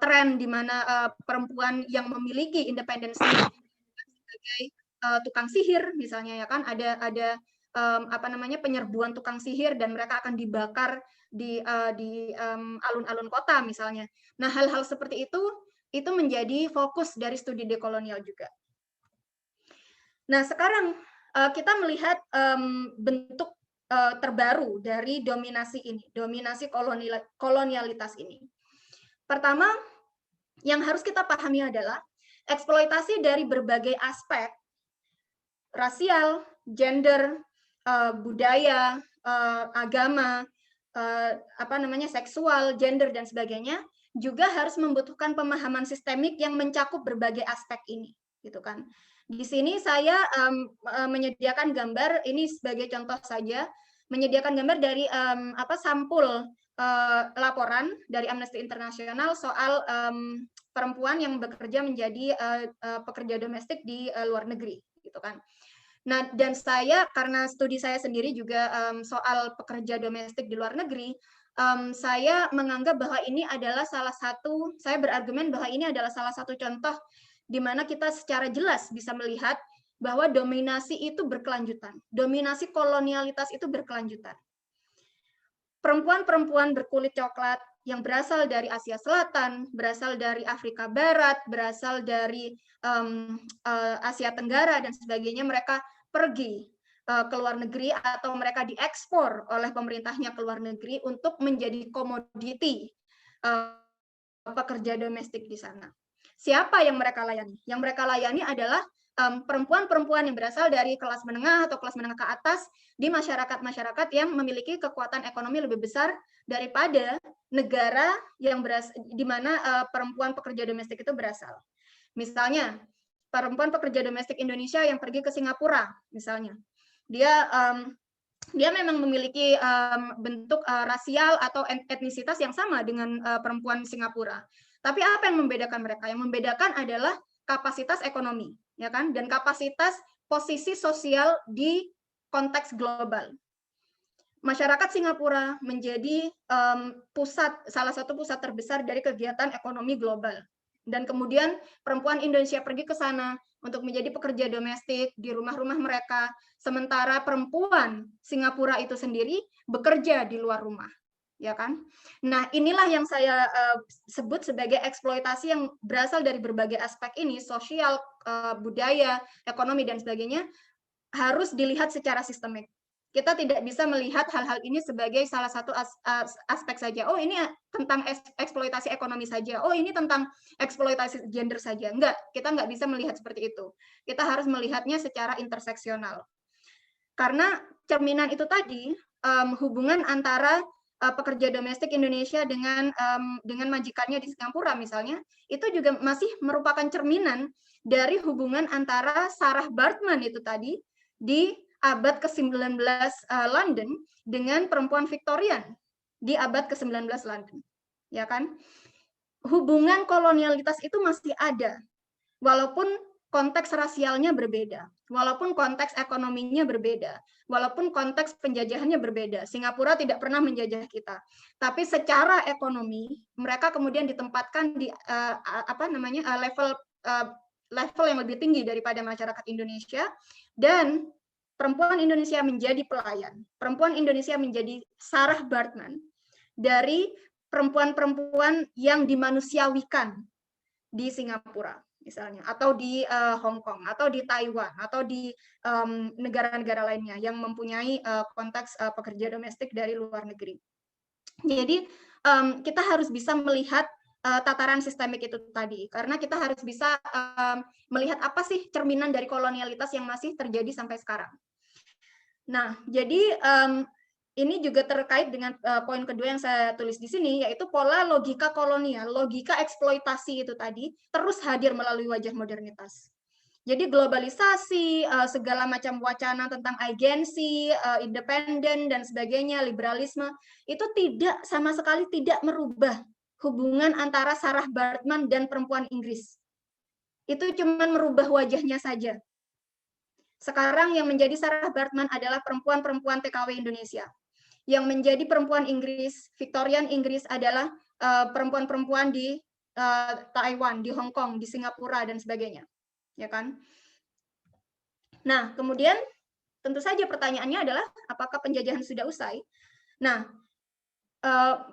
tren di mana perempuan yang memiliki independensi sebagai tukang sihir misalnya ya kan, ada penyerbuan tukang sihir dan mereka akan dibakar di alun-alun kota misalnya. Nah, hal-hal seperti itu menjadi fokus dari studi dekolonial juga. Nah, sekarang kita melihat bentuk terbaru dari dominasi ini, dominasi kolonialitas ini. Pertama, yang harus kita pahami adalah eksploitasi dari berbagai aspek rasial, gender, budaya, agama, seksual, gender dan sebagainya juga harus membutuhkan pemahaman sistemik yang mencakup berbagai aspek ini, gitu kan. Di sini saya menyediakan gambar ini sebagai contoh saja, menyediakan gambar dari sampul laporan dari Amnesty International soal perempuan yang bekerja menjadi pekerja domestik di luar negeri, gitu kan. Nah, dan saya karena studi saya sendiri juga soal pekerja domestik di luar negeri, saya menganggap bahwa ini adalah saya berargumen bahwa ini adalah salah satu contoh di mana kita secara jelas bisa melihat bahwa dominasi itu berkelanjutan, dominasi kolonialitas itu berkelanjutan. Perempuan-perempuan berkulit coklat yang berasal dari Asia Selatan, berasal dari Afrika Barat, berasal dari Asia Tenggara dan sebagainya, mereka pergi ke luar negeri atau mereka diekspor oleh pemerintahnya ke luar negeri untuk menjadi komoditi pekerja domestik di sana. Siapa yang mereka layani? Yang mereka layani adalah perempuan-perempuan yang berasal dari kelas menengah atau kelas menengah ke atas di masyarakat-masyarakat yang memiliki kekuatan ekonomi lebih besar daripada negara yang di mana perempuan pekerja domestik itu berasal. Misalnya, perempuan pekerja domestik Indonesia yang pergi ke Singapura, misalnya, dia memang memiliki bentuk rasial atau etnisitas yang sama dengan perempuan Singapura. Tapi apa yang membedakan mereka? Yang membedakan adalah kapasitas ekonomi, ya kan, dan kapasitas posisi sosial di konteks global. Masyarakat Singapura menjadi salah satu pusat terbesar dari kegiatan ekonomi global. Dan kemudian perempuan Indonesia pergi ke sana untuk menjadi pekerja domestik di rumah-rumah mereka, sementara perempuan Singapura itu sendiri bekerja di luar rumah, ya kan? Nah, inilah yang saya sebut sebagai eksploitasi yang berasal dari berbagai aspek ini, sosial, budaya, ekonomi dan sebagainya, harus dilihat secara sistemik. Kita tidak bisa melihat hal-hal ini sebagai salah satu aspek saja. Oh, ini tentang eksploitasi ekonomi saja. Oh, ini tentang eksploitasi gender saja. Enggak, kita nggak bisa melihat seperti itu. Kita harus melihatnya secara interseksional. Karena cerminan itu tadi, hubungan antara pekerja domestik Indonesia dengan majikannya di Singapura misalnya, itu juga masih merupakan cerminan dari hubungan antara Sarah Baartman itu tadi di abad ke-19 London dengan perempuan Victorian di abad ke-19 London, ya kan? Hubungan kolonialitas itu masih ada, walaupun konteks rasialnya berbeda, walaupun konteks ekonominya berbeda, walaupun konteks penjajahannya berbeda. Singapura tidak pernah menjajah kita, tapi secara ekonomi mereka kemudian ditempatkan di level yang lebih tinggi daripada masyarakat Indonesia, dan perempuan Indonesia menjadi pelayan. Perempuan Indonesia menjadi Sarah Baartman dari perempuan-perempuan yang dimanusiawikan di Singapura misalnya, atau di Hong Kong, atau di Taiwan, atau di negara-negara lainnya yang mempunyai konteks pekerja domestik dari luar negeri. Jadi kita harus bisa melihat tataran sistemik itu tadi, karena kita harus bisa melihat apa sih cerminan dari kolonialitas yang masih terjadi sampai sekarang. Nah, jadi ini juga terkait dengan poin kedua yang saya tulis di sini, yaitu pola logika kolonial, logika eksploitasi itu tadi terus hadir melalui wajah modernitas. Jadi globalisasi, segala macam wacana tentang agensi, independen dan sebagainya, liberalisme, itu tidak sama sekali tidak merubah hubungan antara Sarah Baartman dan perempuan Inggris. Itu cuma merubah wajahnya saja. Sekarang yang menjadi Sarah Baartman adalah perempuan-perempuan TKW Indonesia. Yang menjadi perempuan Inggris, Victorian Inggris adalah perempuan-perempuan di Taiwan, di Hong Kong, di Singapura dan sebagainya, ya kan? Nah, kemudian tentu saja pertanyaannya adalah apakah penjajahan sudah usai? Nah,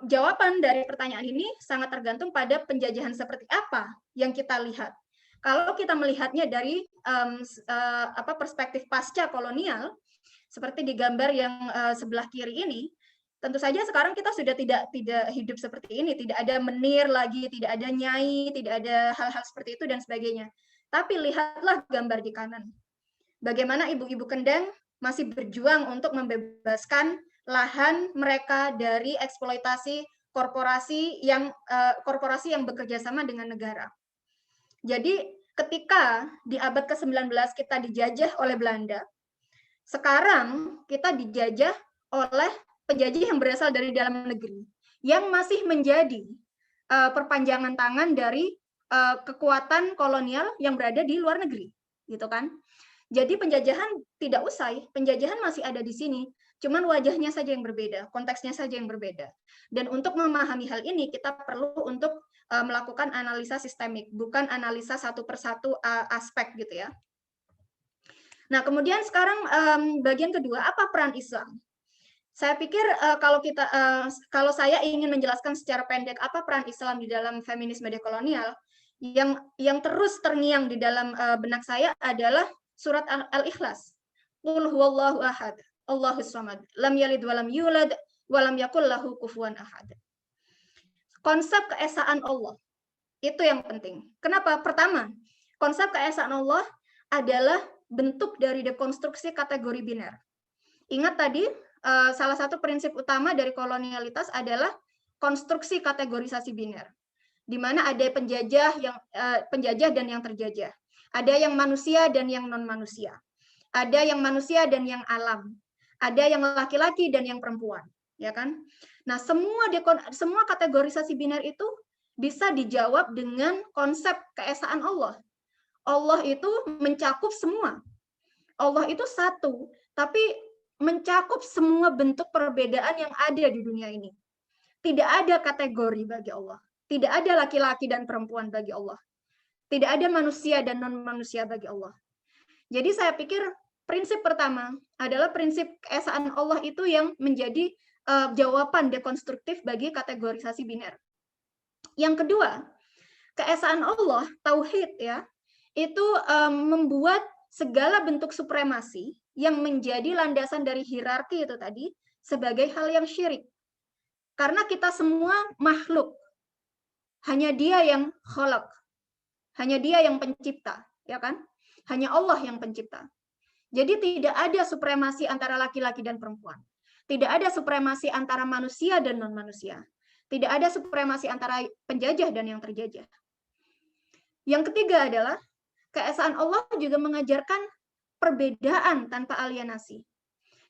jawaban dari pertanyaan ini sangat tergantung pada penjajahan seperti apa yang kita lihat. Kalau kita melihatnya dari perspektif pasca kolonial, seperti di gambar yang sebelah kiri ini, tentu saja sekarang kita sudah tidak hidup seperti ini, tidak ada menir lagi, tidak ada nyai, tidak ada hal-hal seperti itu dan sebagainya. Tapi lihatlah gambar di kanan. Bagaimana ibu-ibu kendeng masih berjuang untuk membebaskan lahan mereka dari eksploitasi korporasi yang bekerja sama dengan negara. Jadi ketika di abad ke-19 kita dijajah oleh Belanda, sekarang kita dijajah oleh penjajah yang berasal dari dalam negeri, yang masih menjadi perpanjangan tangan dari kekuatan kolonial yang berada di luar negeri, gitu kan? Jadi penjajahan tidak usai, penjajahan masih ada di sini, cuman wajahnya saja yang berbeda, konteksnya saja yang berbeda. Dan untuk memahami hal ini, kita perlu untuk melakukan analisa sistemik, bukan analisa satu persatu aspek gitu ya. Nah, kemudian sekarang bagian kedua, apa peran Islam? Saya pikir kalau saya ingin menjelaskan secara pendek apa peran Islam di dalam feminisme dekolonial, yang terus terngiang di dalam benak saya adalah surat Al-Ikhlas. Qul huwallahu ahad, Allahus samad, lam yalid walam yulad, walam yakul lahu kufuwan ahad. Konsep keesaan Allah itu yang penting. Kenapa? Pertama, konsep keesaan Allah adalah bentuk dari dekonstruksi kategori biner. Ingat tadi, salah satu prinsip utama dari kolonialitas adalah konstruksi kategorisasi biner, di mana ada penjajah dan yang terjajah, ada yang manusia dan yang non manusia, ada yang manusia dan yang alam, ada yang laki-laki dan yang perempuan, ya kan? Nah, semua kategorisasi biner itu bisa dijawab dengan konsep keesaan Allah. Allah itu mencakup semua. Allah itu satu, tapi mencakup semua bentuk perbedaan yang ada di dunia ini. Tidak ada kategori bagi Allah. Tidak ada laki-laki dan perempuan bagi Allah. Tidak ada manusia dan non-manusia bagi Allah. Jadi saya pikir prinsip pertama adalah prinsip keesaan Allah itu yang menjadi jawaban dekonstruktif bagi kategorisasi biner. Yang kedua, keesaan Allah, tauhid ya, itu membuat segala bentuk supremasi yang menjadi landasan dari hierarki itu tadi sebagai hal yang syirik. Karena kita semua makhluk. Hanya Dia yang khalaq. Hanya Dia yang pencipta, ya kan? Hanya Allah yang pencipta. Jadi tidak ada supremasi antara laki-laki dan perempuan. Tidak ada supremasi antara manusia dan non-manusia. Tidak ada supremasi antara penjajah dan yang terjajah. Yang ketiga adalah keesaan Allah juga mengajarkan perbedaan tanpa alienasi.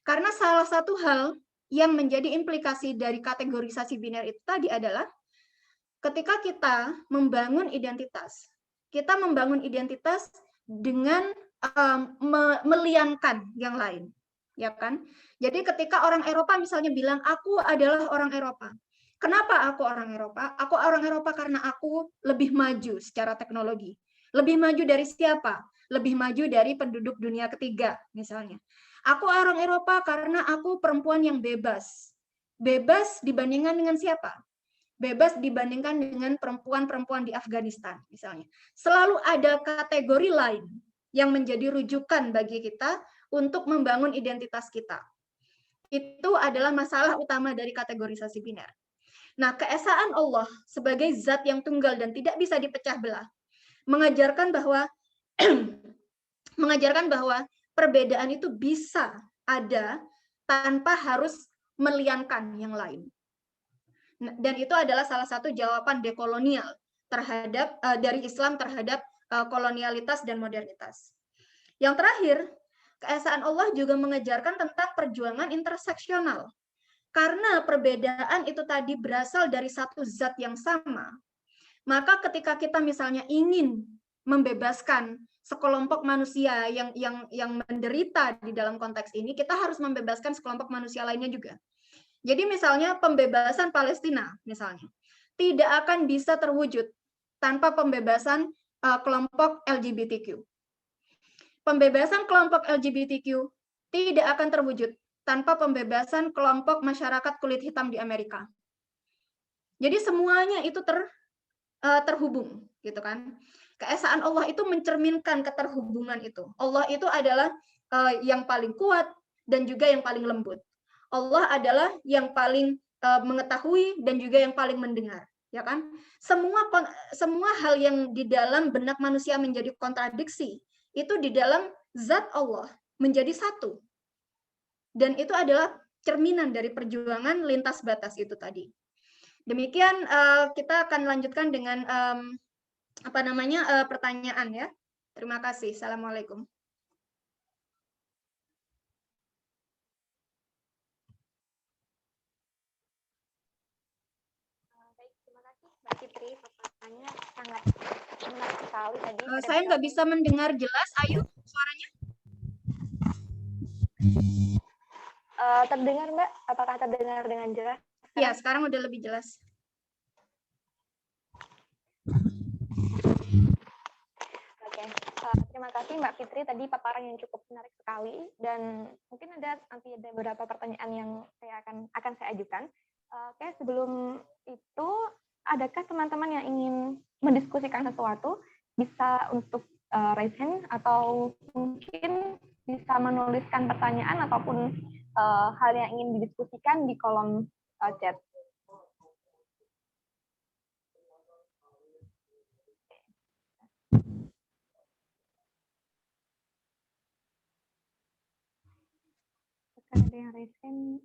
Karena salah satu hal yang menjadi implikasi dari kategorisasi biner itu tadi adalah ketika kita membangun identitas, kita membangun identitas dengan meliankan yang lain, ya kan? Jadi ketika orang Eropa misalnya bilang aku adalah orang Eropa. Kenapa aku orang Eropa? Aku orang Eropa karena aku lebih maju secara teknologi. Lebih maju dari siapa? Lebih maju dari penduduk dunia ketiga misalnya. Aku orang Eropa karena aku perempuan yang bebas. Bebas dibandingkan dengan siapa? Bebas dibandingkan dengan perempuan-perempuan di Afghanistan misalnya. Selalu ada kategori lain yang menjadi rujukan bagi kita untuk membangun identitas kita. Itu adalah masalah utama dari kategorisasi biner. Nah, keesaan Allah sebagai zat yang tunggal dan tidak bisa dipecah belah mengajarkan bahwa perbedaan itu bisa ada tanpa harus meliankan yang lain. Dan itu adalah salah satu jawaban dekolonial terhadap dari Islam terhadap kolonialitas dan modernitas. Yang terakhir, keesaan Allah juga mengajarkan tentang perjuangan interseksional. Karena perbedaan itu tadi berasal dari satu zat yang sama, maka ketika kita misalnya ingin membebaskan sekelompok manusia yang menderita di dalam konteks ini, kita harus membebaskan sekelompok manusia lainnya juga. Jadi misalnya pembebasan Palestina misalnya tidak akan bisa terwujud tanpa pembebasan kelompok LGBTQ. Pembebasan kelompok LGBTQ tidak akan terwujud tanpa pembebasan kelompok masyarakat kulit hitam di Amerika. Jadi semuanya itu terhubung, gitu kan? Keesaan Allah itu mencerminkan keterhubungan itu. Allah itu adalah yang paling kuat dan juga yang paling lembut. Allah adalah yang paling mengetahui dan juga yang paling mendengar, ya kan? Semua hal yang di dalam benak manusia menjadi kontradiksi itu di dalam zat Allah menjadi satu. Dan itu adalah cerminan dari perjuangan lintas batas itu tadi. Demikian kita akan lanjutkan dengan pertanyaan ya. Terima kasih. Assalamualaikum. Baik, terima kasih Mbak Fitri. Pertanyaannya sangat menarik sekali tadi. Saya nggak bisa mendengar jelas. Ayu, suaranya? Terdengar Mbak? Apakah terdengar dengan jelas? Ya, sekarang udah lebih jelas. Oke, terima kasih Mbak Fitri. Tadi paparan yang cukup menarik sekali dan mungkin nanti ada beberapa pertanyaan yang saya akan saya ajukan. Oke, sebelum itu adakah teman-teman yang ingin mendiskusikan sesuatu bisa untuk raise hand atau mungkin bisa menuliskan pertanyaan ataupun hal yang ingin didiskusikan di kolom chat. Ada yang raise hand.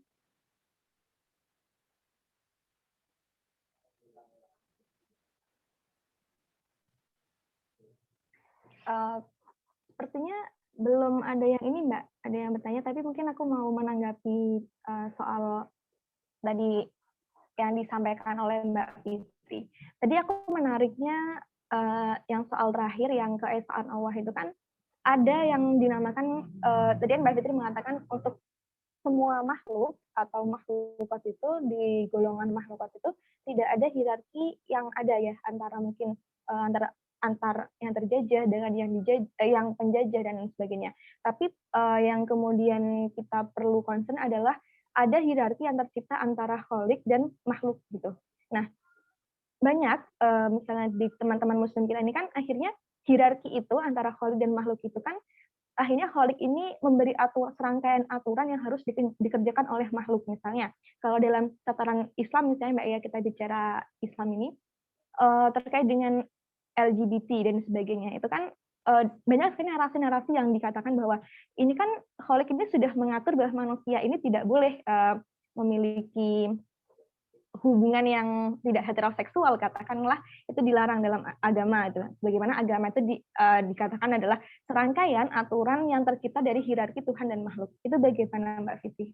Sepertinya belum ada yang ini Mbak, ada yang bertanya, tapi mungkin aku mau menanggapi soal tadi yang disampaikan oleh Mbak Fitri. Tadi aku menariknya yang soal terakhir, yang keesaan Allah itu kan ada yang dinamakan, tadi Mbak Fitri mengatakan untuk semua makhluk atau makhlukat itu, di golongan makhlukat itu tidak ada hierarki yang ada ya, antara mungkin antar yang terjajah dengan yang penjajah dan lain sebagainya. Tapi yang kemudian kita perlu concern adalah ada hierarki yang tercipta antara kholik dan makhluk gitu. Nah, banyak misalnya di teman-teman muslim kita ini kan akhirnya hierarki itu antara kholik dan makhluk itu kan akhirnya kholik ini memberi serangkaian aturan yang harus dikerjakan oleh makhluk. Misalnya kalau dalam tataran Islam misalnya Mbak ya, kita bicara Islam ini terkait dengan LGBT dan sebagainya, itu kan banyak sekali narasi-narasi yang dikatakan bahwa ini kan kholik ini sudah mengatur bahwa manusia ini tidak boleh memiliki hubungan yang tidak heteroseksual, katakanlah, itu dilarang dalam agama itu. Bagaimana agama itu dikatakan adalah serangkaian aturan yang tercipta dari hierarki Tuhan dan makhluk. Itu bagaimana Mbak Fitri?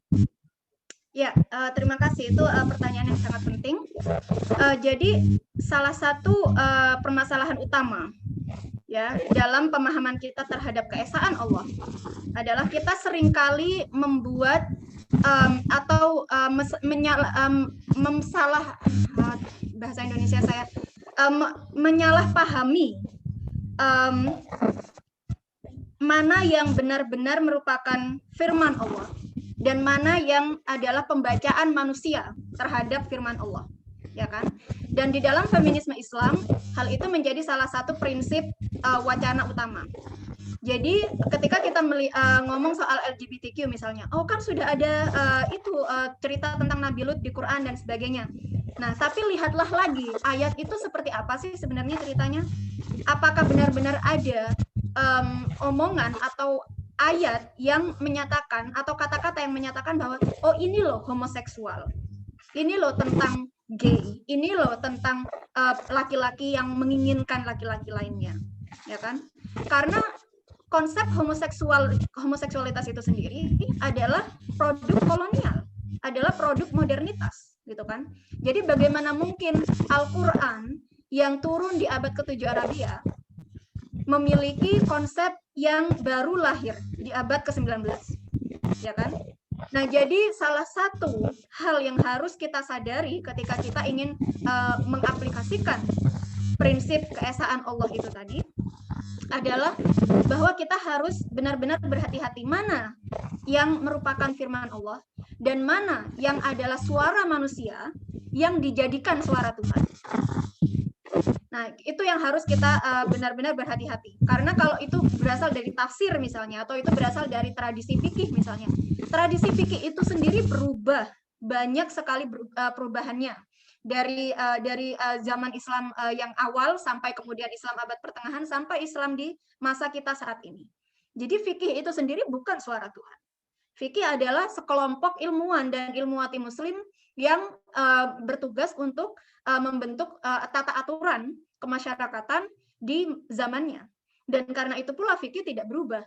Ya, terima kasih. Itu pertanyaan yang sangat penting. Jadi salah satu permasalahan utama ya dalam pemahaman kita terhadap keesaan Allah adalah kita seringkali membuat atau memsalah bahasa Indonesia saya menyalahpahami mana yang benar-benar merupakan firman Allah dan mana yang adalah pembacaan manusia terhadap firman Allah, ya kan? Dan di dalam feminisme Islam, hal itu menjadi salah satu prinsip wacana utama. Jadi ketika kita ngomong soal LGBTQ misalnya, oh kan sudah ada cerita tentang Nabi Lut di Quran dan sebagainya. Nah, tapi lihatlah lagi ayat itu seperti apa sih sebenarnya ceritanya? Apakah benar-benar ada omongan atau ayat yang menyatakan atau kata-kata yang menyatakan bahwa oh ini loh homoseksual, ini loh tentang gay, ini loh tentang laki-laki yang menginginkan laki-laki lainnya, ya kan? Karena konsep homoseksualitas itu sendiri adalah produk kolonial, adalah produk modernitas, gitu kan? Jadi bagaimana mungkin Al-Quran yang turun di abad ke-7 Arabia memiliki konsep yang baru lahir di abad ke-19, ya kan? Nah, jadi salah satu hal yang harus kita sadari ketika kita ingin mengaplikasikan prinsip keesaan Allah itu tadi adalah bahwa kita harus benar-benar berhati-hati mana yang merupakan firman Allah dan mana yang adalah suara manusia yang dijadikan suara Tuhan. Nah, itu yang harus kita benar-benar berhati-hati. Karena kalau itu berasal dari tafsir misalnya, atau itu berasal dari tradisi fikih misalnya, tradisi fikih itu sendiri berubah, banyak sekali perubahannya. Dari zaman Islam yang awal sampai kemudian Islam abad pertengahan sampai Islam di masa kita saat ini. Jadi fikih itu sendiri bukan suara Tuhan. Fikih adalah sekelompok ilmuwan dan ilmuwati muslim yang bertugas untuk membentuk tata aturan kemasyarakatan di zamannya. Dan karena itu pula fikih tidak berubah.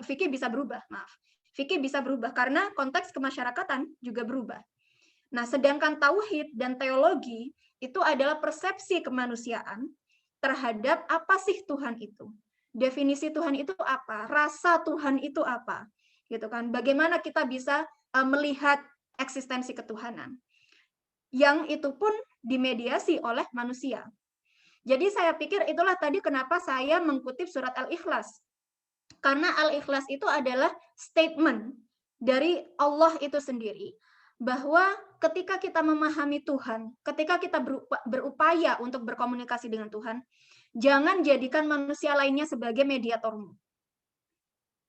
Fikih bisa berubah, maaf. Fikih bisa berubah karena konteks kemasyarakatan juga berubah. Nah, sedangkan tauhid dan teologi itu adalah persepsi kemanusiaan terhadap apa sih Tuhan itu. Definisi Tuhan itu apa? Rasa Tuhan itu apa? Gitu kan? Bagaimana kita bisa melihat eksistensi ketuhanan? Yang itu pun dimediasi oleh manusia. Jadi saya pikir itulah tadi kenapa saya mengutip surat Al-Ikhlas. Karena Al-Ikhlas itu adalah statement dari Allah itu sendiri bahwa ketika kita memahami Tuhan, ketika kita berupaya untuk berkomunikasi dengan Tuhan, jangan jadikan manusia lainnya sebagai mediatormu.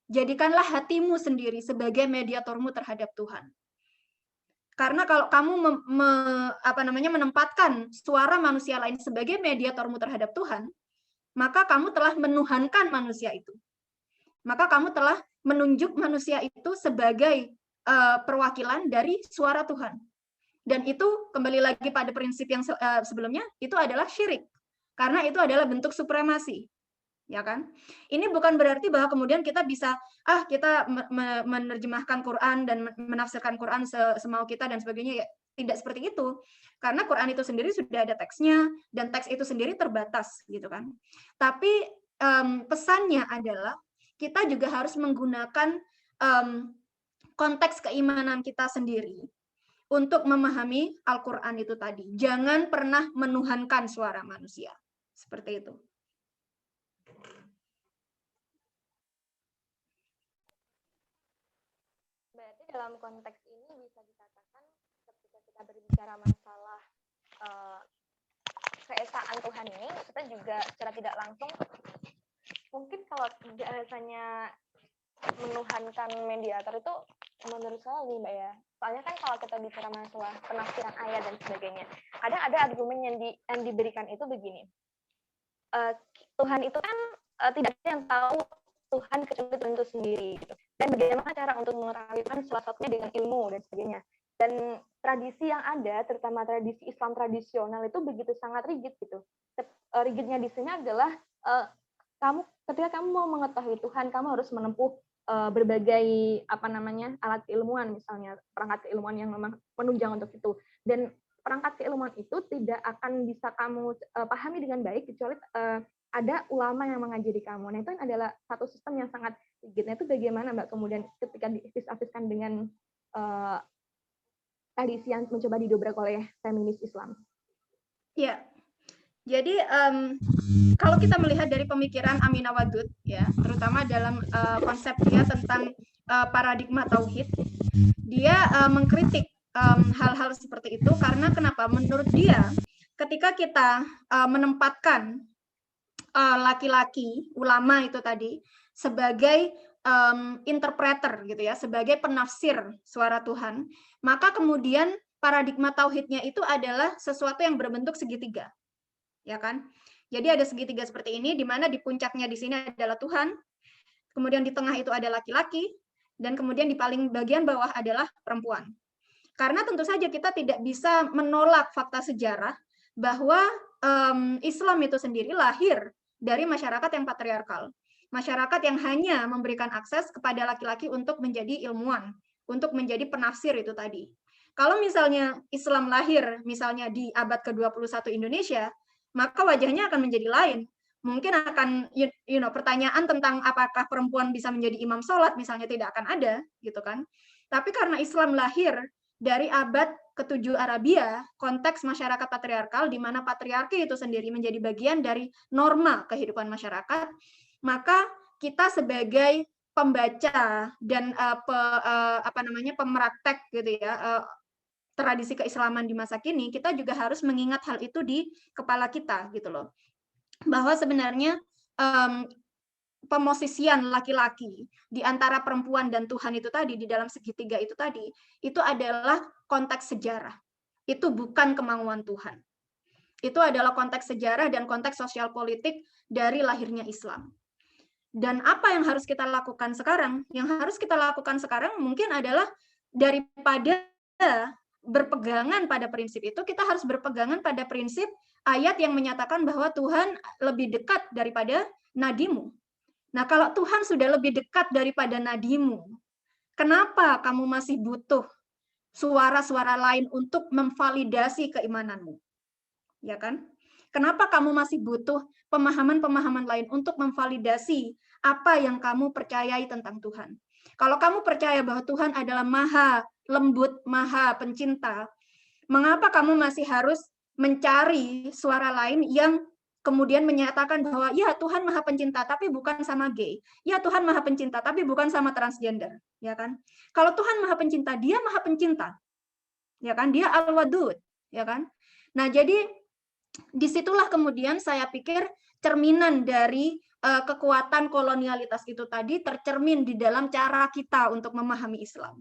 Jadikanlah hatimu sendiri sebagai mediatormu terhadap Tuhan. Karena kalau kamu menempatkan suara manusia lain sebagai mediatormu terhadap Tuhan, maka kamu telah menuhankan manusia itu. Maka kamu telah menunjuk manusia itu sebagai perwakilan dari suara Tuhan. Dan itu kembali lagi pada prinsip yang sebelumnya, itu adalah syirik. Karena itu adalah bentuk supremasi. Ya kan? Ini bukan berarti bahwa kemudian kita bisa kita menerjemahkan Quran dan menafsirkan Quran semau kita dan sebagainya, ya tidak seperti itu. Karena Quran itu sendiri sudah ada teksnya dan teks itu sendiri terbatas gitu kan. Tapi pesannya adalah kita juga harus menggunakan konteks keimanan kita sendiri untuk memahami Al-Quran itu tadi. Jangan pernah menuhankan suara manusia. Seperti itu. Berarti dalam konteks ini bisa dikatakan ketika kita berbicara masalah keesaan Tuhan ini, kita juga secara tidak langsung mungkin kalau biasanya menuhankan mediator itu menurut saya nih Mbak ya. Soalnya kan kalau kita bicara masalah penafsiran ayat dan sebagainya, kadang ada argumen yang diberikan itu begini. Tuhan itu kan tidak ada yang tahu Tuhan kecuali Tuhan itu sendiri gitu. Dan bagaimana cara untuk mengetahui Tuhan salah satunya dengan ilmu dan sebagainya. Dan tradisi yang ada, terutama tradisi Islam tradisional itu begitu sangat rigid gitu. Rigidnya di sini adalah ketika kamu mau mengetahui Tuhan, kamu harus menempuh berbagai alat keilmuan, misalnya perangkat keilmuan yang memang menunjang untuk itu. Dan perangkat keilmuan itu tidak akan bisa kamu pahami dengan baik kecuali ada ulama yang mengajari kamu. Nah, itu adalah satu sistem yang sangat rigid. Nah, itu bagaimana Mbak kemudian ketika diapis-apiskan dengan tradisi yang mencoba didobrak oleh feminis Islam? Ya, jadi kalau kita melihat dari pemikiran Aminah Wadud, ya, terutama dalam konsep dia tentang paradigma tauhid, dia mengkritik hal-hal seperti itu karena kenapa? Menurut dia, ketika kita menempatkan laki-laki, ulama itu tadi, sebagai interpreter gitu ya, sebagai penafsir suara Tuhan, maka kemudian paradigma tauhidnya itu adalah sesuatu yang berbentuk segitiga. Ya kan? Jadi ada segitiga seperti ini di mana di puncaknya di sini adalah Tuhan, kemudian di tengah itu ada laki-laki, dan kemudian di paling bagian bawah adalah perempuan. Karena tentu saja kita tidak bisa menolak fakta sejarah bahwa Islam itu sendiri lahir dari masyarakat yang patriarkal. Masyarakat yang hanya memberikan akses kepada laki-laki untuk menjadi ilmuwan, untuk menjadi penafsir itu tadi. Kalau misalnya Islam lahir misalnya di abad ke-21 Indonesia, maka wajahnya akan menjadi lain. Mungkin akan pertanyaan tentang apakah perempuan bisa menjadi imam sholat misalnya tidak akan ada gitu kan. Tapi karena Islam lahir dari abad ke-7 Arabia, konteks masyarakat patriarkal di mana patriarki itu sendiri menjadi bagian dari norma kehidupan masyarakat, maka kita sebagai pembaca dan pemeraktek gitu ya, tradisi keislaman di masa kini, kita juga harus mengingat hal itu di kepala kita gitu loh. Bahwa sebenarnya pemosisian laki-laki di antara perempuan dan Tuhan itu tadi, di dalam segitiga itu tadi, itu adalah konteks sejarah. Itu bukan kemauan Tuhan. Itu adalah konteks sejarah dan konteks sosial politik dari lahirnya Islam. Dan apa yang harus kita lakukan sekarang? Yang harus kita lakukan sekarang mungkin adalah daripada berpegangan pada prinsip itu, kita harus berpegangan pada prinsip ayat yang menyatakan bahwa Tuhan lebih dekat daripada nadimu. Nah, kalau Tuhan sudah lebih dekat daripada nadimu, kenapa kamu masih butuh suara-suara lain untuk memvalidasi keimananmu? Ya kan? Kenapa kamu masih butuh pemahaman-pemahaman lain untuk memvalidasi apa yang kamu percayai tentang Tuhan? Kalau kamu percaya bahwa Tuhan adalah maha lembut, maha pencinta, mengapa kamu masih harus mencari suara lain yang kemudian menyatakan bahwa ya Tuhan maha pencinta tapi bukan sama gay, ya Tuhan maha pencinta tapi bukan sama transgender, ya kan? Kalau Tuhan maha pencinta, dia maha pencinta, ya kan? Dia al-wadud, ya kan? Nah, jadi disitulah kemudian saya pikir cerminan dari kekuatan kolonialitas itu tadi tercermin di dalam cara kita untuk memahami Islam.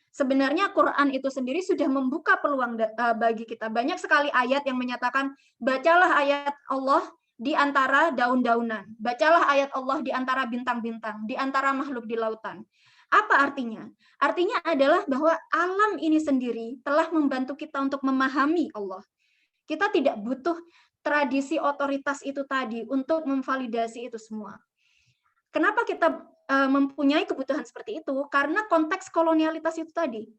Sebenarnya Quran itu sendiri sudah membuka peluang bagi kita. Banyak sekali ayat yang menyatakan, bacalah ayat Allah di antara daun-daunan. Bacalah ayat Allah di antara bintang-bintang, di antara makhluk di lautan. Apa artinya? Artinya adalah bahwa alam ini sendiri telah membantu kita untuk memahami Allah. Kita tidak butuh tradisi otoritas itu tadi untuk memvalidasi itu semua. Kenapa kita mempunyai kebutuhan seperti itu? Karena konteks kolonialitas itu tadi.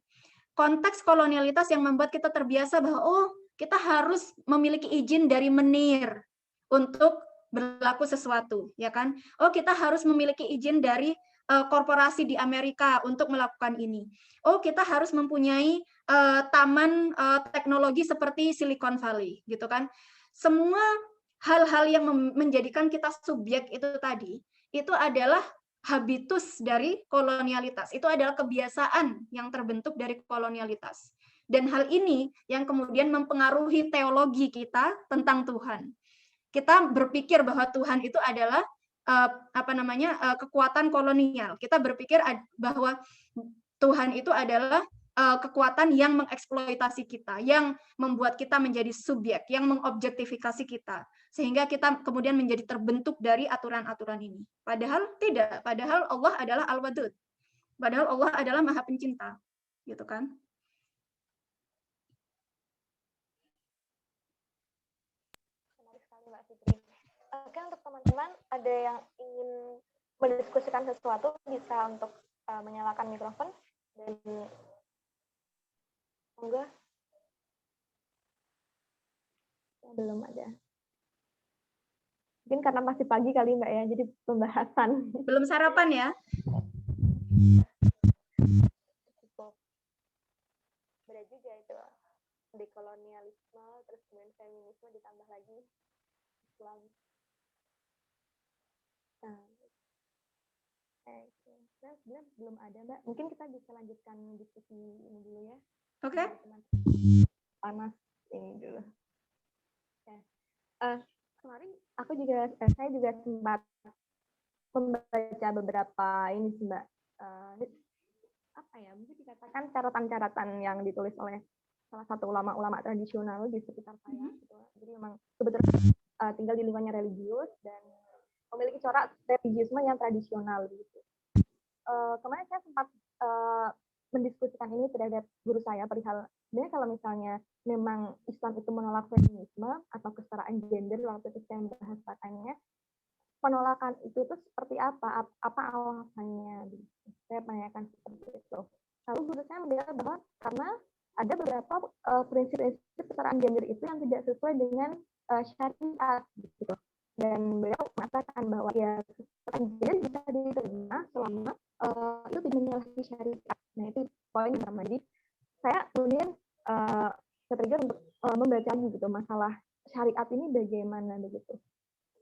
Konteks kolonialitas yang membuat kita terbiasa bahwa kita harus memiliki izin dari menir untuk berlaku sesuatu, ya kan? Kita harus memiliki izin dari korporasi di Amerika untuk melakukan ini. Kita harus mempunyai taman teknologi seperti Silicon Valley, gitu kan? Semua hal-hal yang menjadikan kita subjek itu tadi, itu adalah habitus dari kolonialitas. Itu adalah kebiasaan yang terbentuk dari kolonialitas. Dan hal ini yang kemudian mempengaruhi teologi kita tentang Tuhan. Kita berpikir bahwa Tuhan itu adalah kekuatan kolonial. Kita berpikir bahwa Tuhan itu adalah kekuatan yang mengeksploitasi kita, yang membuat kita menjadi subjek, yang mengobjektifikasi kita, sehingga kita kemudian menjadi terbentuk dari aturan-aturan ini. Padahal tidak, padahal Allah adalah Al-Wadud, padahal Allah adalah Maha Pencinta, gitu kan? Menarik sekali Mbak Fitri. Oke, untuk teman-teman ada yang ingin mendiskusikan sesuatu bisa untuk menyalakan mikrofon dan enggak belum ada. Mungkin karena masih pagi kali Mbak ya, jadi pembahasan. Belum sarapan ya? Cukup berat juga itu. Dekolonialisme, terus kemudian feminisme ditambah lagi Islam. Nah, sebenarnya belum ada Mbak. Mungkin kita bisa lanjutkan diskusi ini dulu ya. Oke. Panas ini dulu. Ya. Kemarin saya juga sempat membaca beberapa ini sih Mbak. Apa ya, mungkin dikatakan catatan-catatan yang ditulis oleh salah satu ulama-ulama tradisional di sekitar saya. Gitu. Jadi memang kebetulan tinggal di lingkungannya religius dan memiliki corak religiusme yang tradisional gitu. Kemarin saya sempat mendiskusikan ini terhadap guru saya perihal sebenarnya kalau misalnya memang Islam itu menolak feminisme atau kesetaraan gender, waktu itu saya membahas katanya penolakan itu tuh seperti apa alasannya gitu. Saya tanyakan seperti itu. Lalu guru saya menjawab bahwa karena ada beberapa prinsip-prinsip kesetaraan gender itu yang tidak sesuai dengan syariat gitu. Dan beliau mengatakan bahwa ya kesetaraan gender bisa diterima selama itu tidak menyalahi syariat. Nah itu poin pertama. Jadi saya kemudian ketrigger untuk membaca gitu masalah syariat ini bagaimana begitu.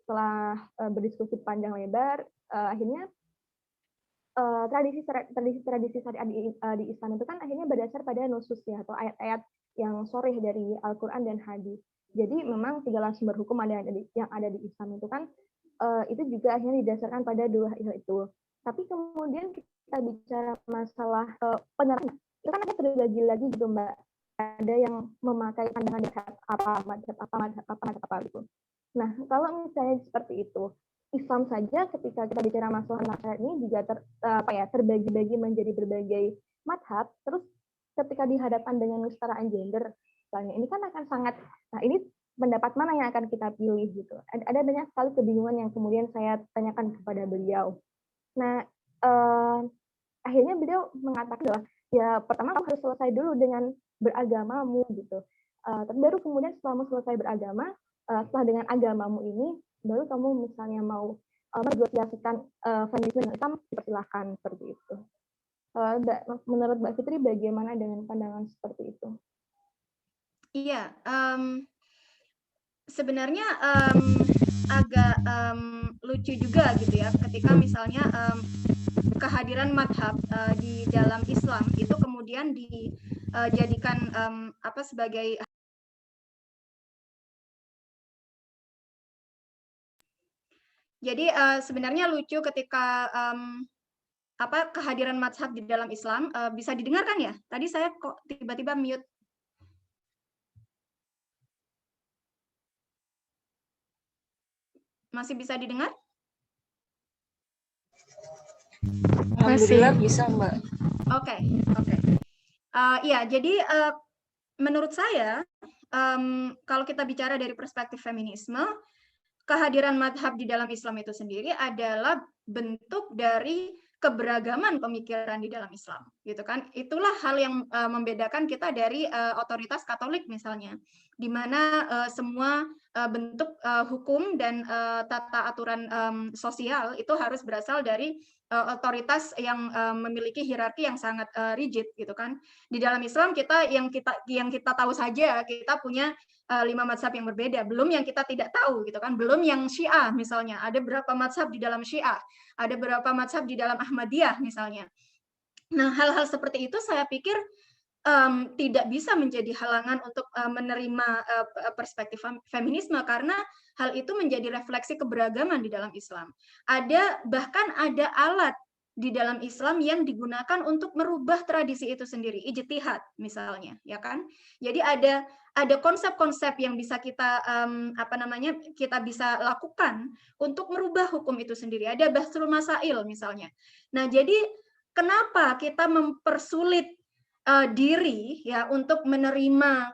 Setelah berdiskusi panjang lebar, akhirnya tradisi syariat di Islam itu kan akhirnya berdasar pada nusus ya atau ayat-ayat yang sharih dari Al-Quran dan hadis. Jadi memang segala sumber hukum yang ada di Islam itu kan itu juga akhirnya didasarkan pada dua hal itu. Tapi kemudian kita bicara masalah penerapan, itu kan ada terbagi lagi gitu Mbak. Ada yang memakai pandangan madhab apa gitu. Nah, kalau misalnya seperti itu, Islam saja ketika kita bicara masalah madhab ini juga terbagi-bagi menjadi berbagai madhab, terus ketika dihadapkan dengan kesetaraan gender, misalnya ini kan akan sangat, nah ini pendapat mana yang akan kita pilih gitu. Ada banyak sekali kebingungan yang kemudian saya tanyakan kepada beliau. Nah, akhirnya beliau mengatakan bahwa ya pertama kamu harus selesai dulu dengan beragamamu gitu. Baru kemudian setelah selesai beragama, setelah dengan agamamu ini, baru kamu misalnya mau menegosiasikan feminisme dengan Islam, dipersilahkan seperti itu. Menurut Mbak Fitri, bagaimana dengan pandangan seperti itu? Iya, sebenarnya agak lucu juga gitu ya, ketika misalnya kehadiran madhab di dalam Islam itu kemudian dijadikan sebagai jadi sebenarnya lucu ketika kehadiran madhab di dalam Islam. Bisa didengarkan ya? Tadi saya kok tiba-tiba mute. Masih bisa didengar? Alhamdulillah bisa Mbak. Oke. Iya, jadi menurut saya kalau kita bicara dari perspektif feminisme, kehadiran madhab di dalam Islam itu sendiri adalah bentuk dari keberagaman pemikiran di dalam Islam, gitu kan? Itulah hal yang membedakan kita dari otoritas Katolik misalnya, di mana semua bentuk hukum dan tata aturan sosial itu harus berasal dari otoritas yang memiliki hierarki yang sangat rigid, gitu kan? Di dalam Islam yang kita tahu saja, kita punya 5 mazhab yang berbeda, belum yang kita tidak tahu gitu kan, belum yang Syiah misalnya, ada berapa mazhab di dalam Syiah, ada berapa mazhab di dalam Ahmadiyah misalnya. Nah, hal-hal seperti itu saya pikir tidak bisa menjadi halangan untuk menerima perspektif feminisme, karena hal itu menjadi refleksi keberagaman di dalam Islam. Bahkan ada alat di dalam Islam yang digunakan untuk merubah tradisi itu sendiri, ijtihad misalnya, ya kan? Jadi ada konsep-konsep yang bisa kita kita bisa lakukan untuk merubah hukum itu sendiri. Ada bahsul masail misalnya. Nah, jadi kenapa kita mempersulit diri ya untuk menerima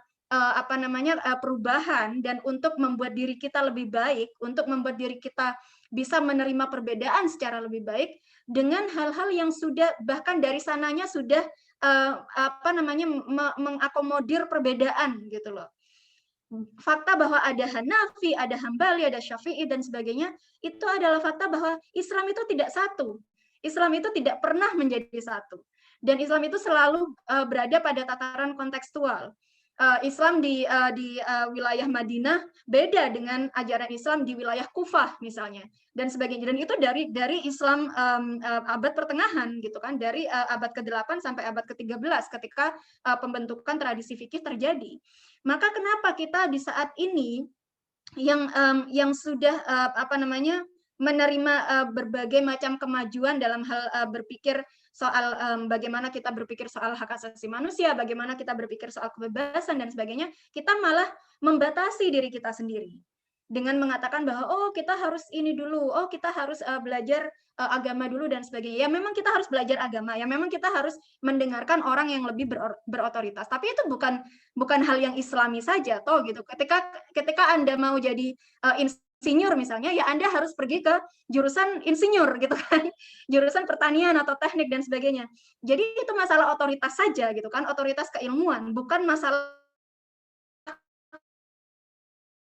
perubahan dan untuk membuat diri kita lebih baik, untuk membuat diri kita bisa menerima perbedaan secara lebih baik dengan hal-hal yang sudah bahkan dari sananya sudah mengakomodir perbedaan gitu loh. Fakta bahwa ada Hanafi, ada Hambali, ada Syafi'i dan sebagainya, itu adalah fakta bahwa Islam itu tidak satu. Islam itu tidak pernah menjadi satu. Dan Islam itu selalu berada pada tataran kontekstual. Islam di wilayah Madinah beda dengan ajaran Islam di wilayah Kufah misalnya dan sebagainya. Dan itu dari Islam abad pertengahan gitu kan, dari abad ke-8 sampai abad ke-13 ketika pembentukan tradisi fikih terjadi. Maka kenapa kita di saat ini yang sudah menerima berbagai macam kemajuan dalam hal berpikir soal bagaimana kita berpikir soal hak asasi manusia, bagaimana kita berpikir soal kebebasan dan sebagainya, kita malah membatasi diri kita sendiri dengan mengatakan bahwa oh kita harus ini dulu, oh kita harus belajar agama dulu dan sebagainya. Ya memang kita harus belajar agama, ya memang kita harus mendengarkan orang yang lebih berotoritas. Tapi itu bukan hal yang Islami saja, toh gitu. Ketika Anda mau jadi insinyur misalnya, ya Anda harus pergi ke jurusan insinyur gitu kan, jurusan pertanian atau teknik dan sebagainya. Jadi itu masalah otoritas saja gitu kan, otoritas keilmuan, bukan masalah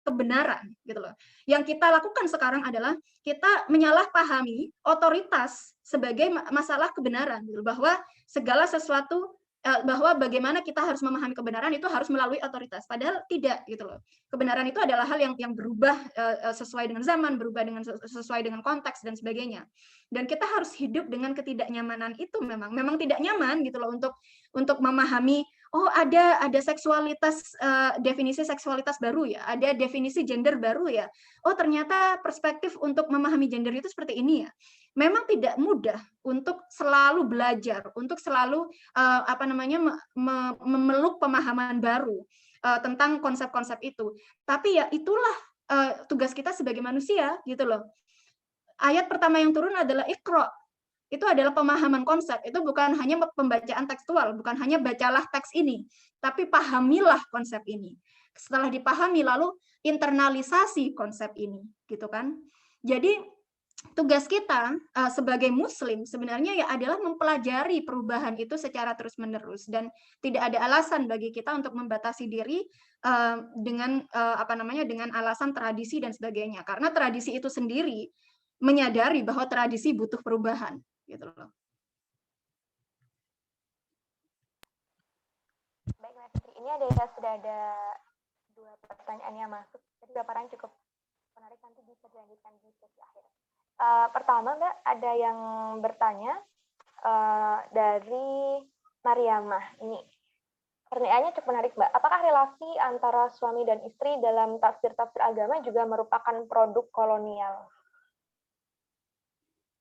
kebenaran gitu loh. Yang kita lakukan sekarang adalah kita menyalahpahami otoritas sebagai masalah kebenaran gitu, bahwa segala sesuatu bahwa bagaimana kita harus memahami kebenaran itu harus melalui otoritas, padahal tidak gitu loh. Kebenaran itu adalah hal yang berubah sesuai dengan zaman, berubah sesuai dengan konteks dan sebagainya. Dan kita harus hidup dengan ketidaknyamanan itu, memang tidak nyaman gitu loh untuk memahami oh ada seksualitas, definisi seksualitas baru ya, ada definisi gender baru ya. Oh ternyata perspektif untuk memahami gender itu seperti ini ya. Memang tidak mudah untuk selalu belajar, untuk selalu memeluk pemahaman baru tentang konsep-konsep itu. Tapi ya itulah tugas kita sebagai manusia gitu loh. Ayat pertama yang turun adalah Iqra. Itu adalah pemahaman konsep. Itu bukan hanya pembacaan tekstual, bukan hanya bacalah teks ini, tapi pahamilah konsep ini. Setelah dipahami lalu internalisasi konsep ini, gitu kan? Jadi tugas kita sebagai muslim sebenarnya ya adalah mempelajari perubahan itu secara terus-menerus dan tidak ada alasan bagi kita untuk membatasi diri dengan dengan alasan tradisi dan sebagainya. Karena tradisi itu sendiri menyadari bahwa tradisi butuh perubahan gitu loh. Baik Mbak Fitri, ini sudah ada 2 pertanyaan yang masuk, jadi paparan cukup menarik, nanti bisa dilanjutkan di sesi akhir. Pertama Mbak, ada yang bertanya dari Mariamah. Ini pertanyaannya cukup menarik Mbak. Apakah relasi antara suami dan istri dalam tafsir-tafsir agama juga merupakan produk kolonial?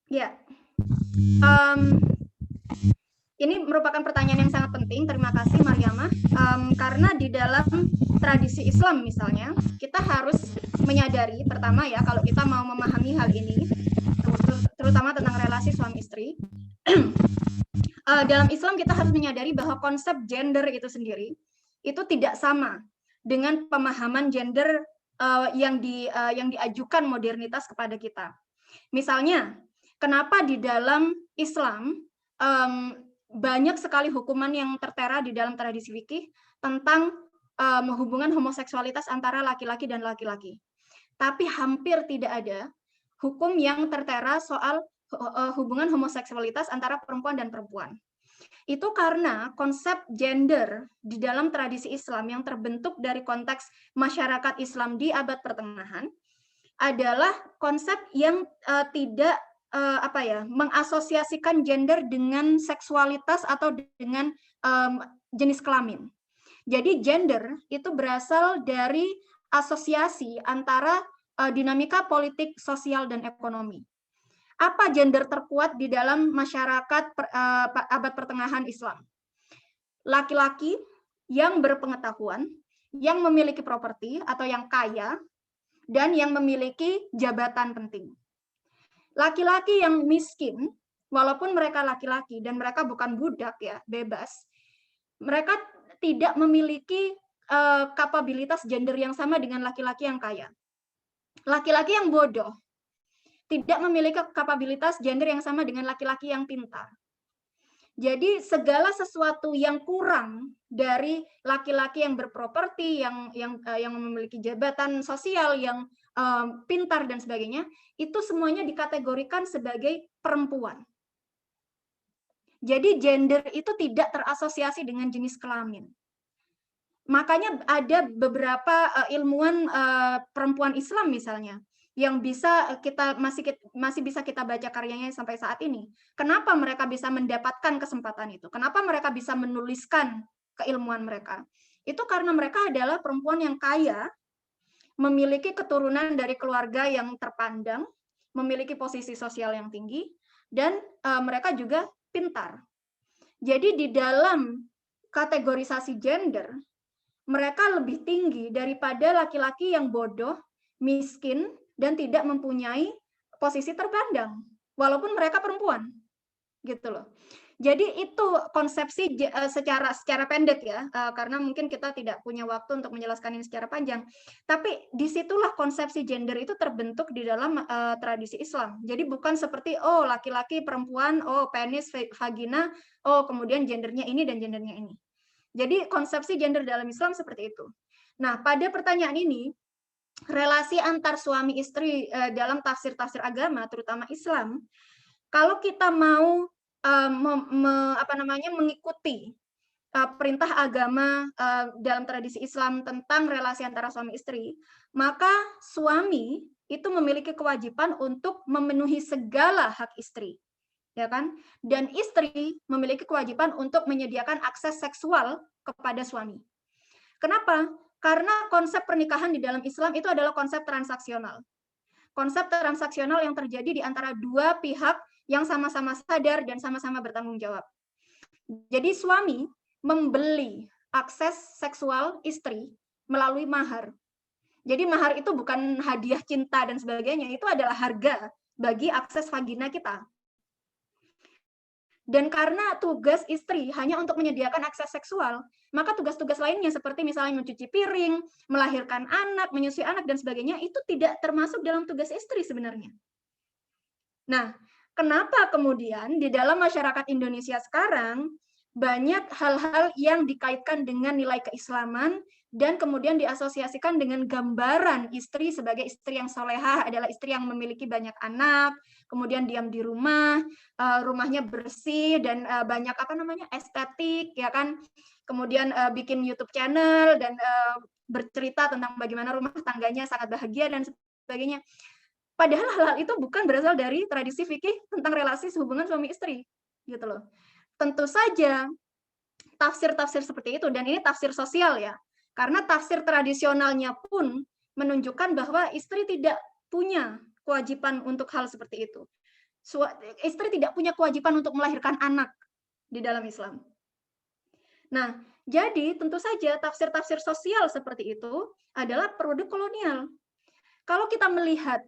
Ya, ini merupakan pertanyaan yang sangat penting. Terima kasih Mariamah. Karena di dalam tradisi Islam misalnya, kita harus menyadari pertama ya, kalau kita mau memahami hal ini, terutama tentang relasi suami istri, dalam Islam kita harus menyadari bahwa konsep gender itu sendiri itu tidak sama dengan pemahaman gender yang diajukan modernitas kepada kita. Misalnya, kenapa di dalam Islam banyak sekali hukuman yang tertera di dalam tradisi fikih tentang hubungan homoseksualitas antara laki-laki dan laki-laki. Tapi hampir tidak ada hukum yang tertera soal hubungan homoseksualitas antara perempuan dan perempuan. Itu karena konsep gender di dalam tradisi Islam yang terbentuk dari konteks masyarakat Islam di abad pertengahan adalah konsep yang tidak mengasosiasikan gender dengan seksualitas atau dengan jenis kelamin. Jadi gender itu berasal dari asosiasi antara dinamika politik, sosial, dan ekonomi. Apa gender terkuat di dalam masyarakat abad pertengahan Islam? Laki-laki yang berpengetahuan, yang memiliki properti atau yang kaya, dan yang memiliki jabatan penting. Laki-laki yang miskin, walaupun mereka laki-laki dan mereka bukan budak ya, bebas, mereka tidak memiliki kapabilitas gender yang sama dengan laki-laki yang kaya. Laki-laki yang bodoh tidak memiliki kapabilitas gender yang sama dengan laki-laki yang pintar. Jadi segala sesuatu yang kurang dari laki-laki yang berproperti, yang memiliki jabatan sosial, yang pintar dan sebagainya, itu semuanya dikategorikan sebagai perempuan. Jadi gender itu tidak terasosiasi dengan jenis kelamin. Makanya ada beberapa ilmuwan perempuan Islam misalnya yang bisa masih bisa kita baca karyanya sampai saat ini. Kenapa mereka bisa mendapatkan kesempatan itu? Kenapa mereka bisa menuliskan keilmuan mereka? Itu karena mereka adalah perempuan yang kaya, memiliki keturunan dari keluarga yang terpandang, memiliki posisi sosial yang tinggi, dan mereka juga pintar. Jadi di dalam kategorisasi gender, mereka lebih tinggi daripada laki-laki yang bodoh, miskin, dan tidak mempunyai posisi terpandang, walaupun mereka perempuan, gitu loh. Jadi itu konsepsi secara pendek ya, karena mungkin kita tidak punya waktu untuk menjelaskan ini secara panjang. Tapi disitulah konsepsi gender itu terbentuk di dalam tradisi Islam. Jadi bukan seperti oh laki-laki, perempuan, oh penis, vagina, oh kemudian gendernya ini dan gendernya ini. Jadi konsepsi gender dalam Islam seperti itu. Nah, pada pertanyaan ini, relasi antar suami istri dalam tafsir-tafsir agama, terutama Islam, kalau kita mau mengikuti perintah agama dalam tradisi Islam tentang relasi antara suami istri, maka suami itu memiliki kewajiban untuk memenuhi segala hak istri, ya kan? Dan istri memiliki kewajiban untuk menyediakan akses seksual kepada suami. Kenapa? Karena konsep pernikahan di dalam Islam itu adalah konsep transaksional. Konsep transaksional yang terjadi di antara dua pihak yang sama-sama sadar dan sama-sama bertanggung jawab. Jadi suami membeli akses seksual istri melalui mahar. Jadi mahar itu bukan hadiah cinta dan sebagainya, itu adalah harga bagi akses vagina kita. Dan karena tugas istri hanya untuk menyediakan akses seksual, maka tugas-tugas lainnya seperti misalnya mencuci piring, melahirkan anak, menyusui anak, dan sebagainya, itu tidak termasuk dalam tugas istri sebenarnya. Nah, kenapa kemudian di dalam masyarakat Indonesia sekarang banyak hal-hal yang dikaitkan dengan nilai keislaman dan kemudian diasosiasikan dengan gambaran istri sebagai istri yang solehah adalah istri yang memiliki banyak anak, kemudian diam di rumah, rumahnya bersih dan banyak estetik, ya kan? Kemudian bikin YouTube channel dan bercerita tentang bagaimana rumah tangganya sangat bahagia dan sebagainya. Padahal hal-hal itu bukan berasal dari tradisi fikih tentang relasi hubungan suami istri, gitu loh. Tentu saja tafsir-tafsir seperti itu, dan ini tafsir sosial ya, karena tafsir tradisionalnya pun menunjukkan bahwa istri tidak punya kewajiban untuk hal seperti itu. Istri tidak punya kewajiban untuk melahirkan anak di dalam Islam. Nah, jadi tentu saja tafsir-tafsir sosial seperti itu adalah produk kolonial. Kalau kita melihat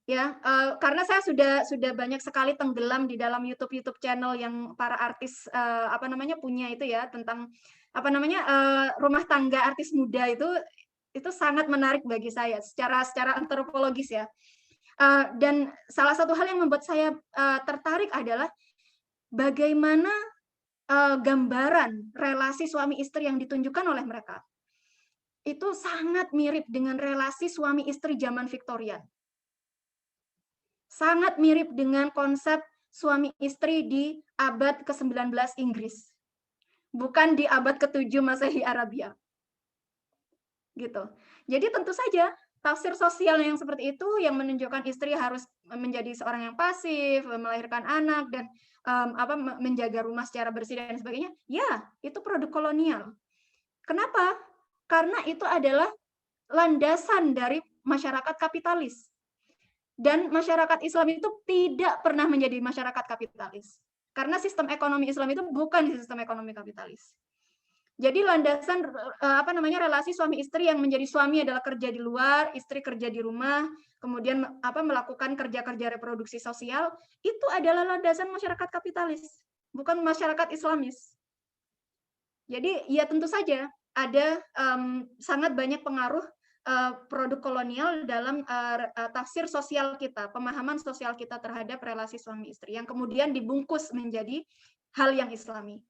ya, karena saya sudah banyak sekali tenggelam di dalam YouTube channel yang para artis punya itu ya, tentang rumah tangga artis muda itu sangat menarik bagi saya secara antropologis ya. Dan salah satu hal yang membuat saya tertarik adalah bagaimana gambaran relasi suami istri yang ditunjukkan oleh mereka itu sangat mirip dengan relasi suami istri zaman Victorian. Sangat mirip dengan konsep suami istri di abad ke-19 Inggris. Bukan di abad ke-7 Masehi Arabia. Gitu. Jadi tentu saja tafsir sosial yang seperti itu yang menunjukkan istri harus menjadi seorang yang pasif, melahirkan anak dan menjaga rumah secara bersih dan sebagainya. Ya, itu produk kolonial. Kenapa? Karena itu adalah landasan dari masyarakat kapitalis. Dan masyarakat Islam itu tidak pernah menjadi masyarakat kapitalis. Karena sistem ekonomi Islam itu bukan sistem ekonomi kapitalis. Jadi landasan relasi suami istri yang menjadi suami adalah kerja di luar, istri kerja di rumah, kemudian melakukan kerja-kerja reproduksi sosial, itu adalah landasan masyarakat kapitalis, bukan masyarakat Islamis. Jadi ya tentu saja ada sangat banyak pengaruh produk kolonial dalam tafsir sosial kita, pemahaman sosial kita terhadap relasi suami istri yang kemudian dibungkus menjadi hal yang Islami.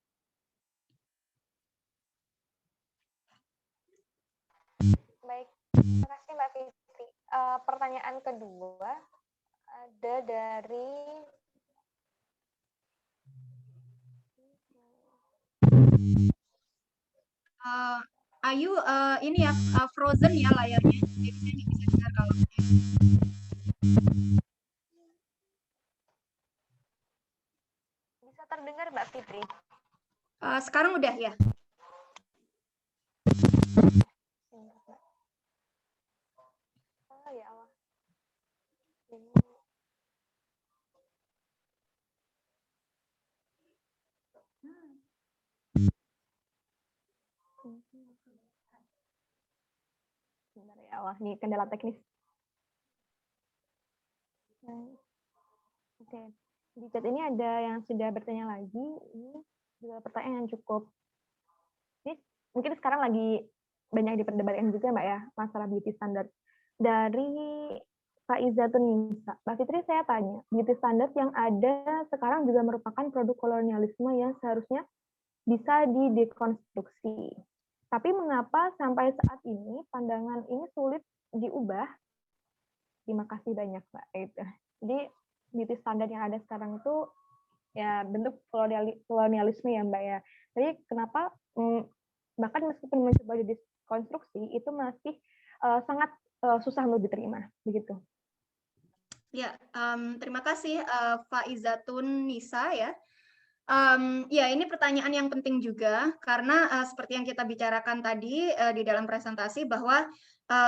Baik, terima kasih Mbak Fitri. Pertanyaan kedua ada dari Ayu, ini ya frozen ya layarnya, jadi saya nggak bisa dengar kalau bisa terdengar Mbak Fitri. Sekarang udah ya. Oh ya Allah. Sebentar ya Allah, nih kendala teknis. Oke, di chat ini ada yang sudah bertanya lagi. Ini juga pertanyaan yang cukup. Ini mungkin sekarang lagi banyak diperdebatkan juga Mbak ya, masalah beauty standard. Dari Faizatun Nisa, Mbak Fitri saya tanya, beauty standard yang ada sekarang juga merupakan produk kolonialisme yang seharusnya bisa didekonstruksi. Tapi mengapa sampai saat ini pandangan ini sulit diubah? Terima kasih banyak Mbak. Jadi beauty standard yang ada sekarang itu ya bentuk kolonialisme ya Mbak ya. Jadi kenapa bahkan meskipun mencoba dikonstruksi itu masih sangat susah untuk diterima begitu. Ya, terima kasih Faizatun Nisa ya. Ya, ini pertanyaan yang penting juga karena seperti yang kita bicarakan tadi di dalam presentasi bahwa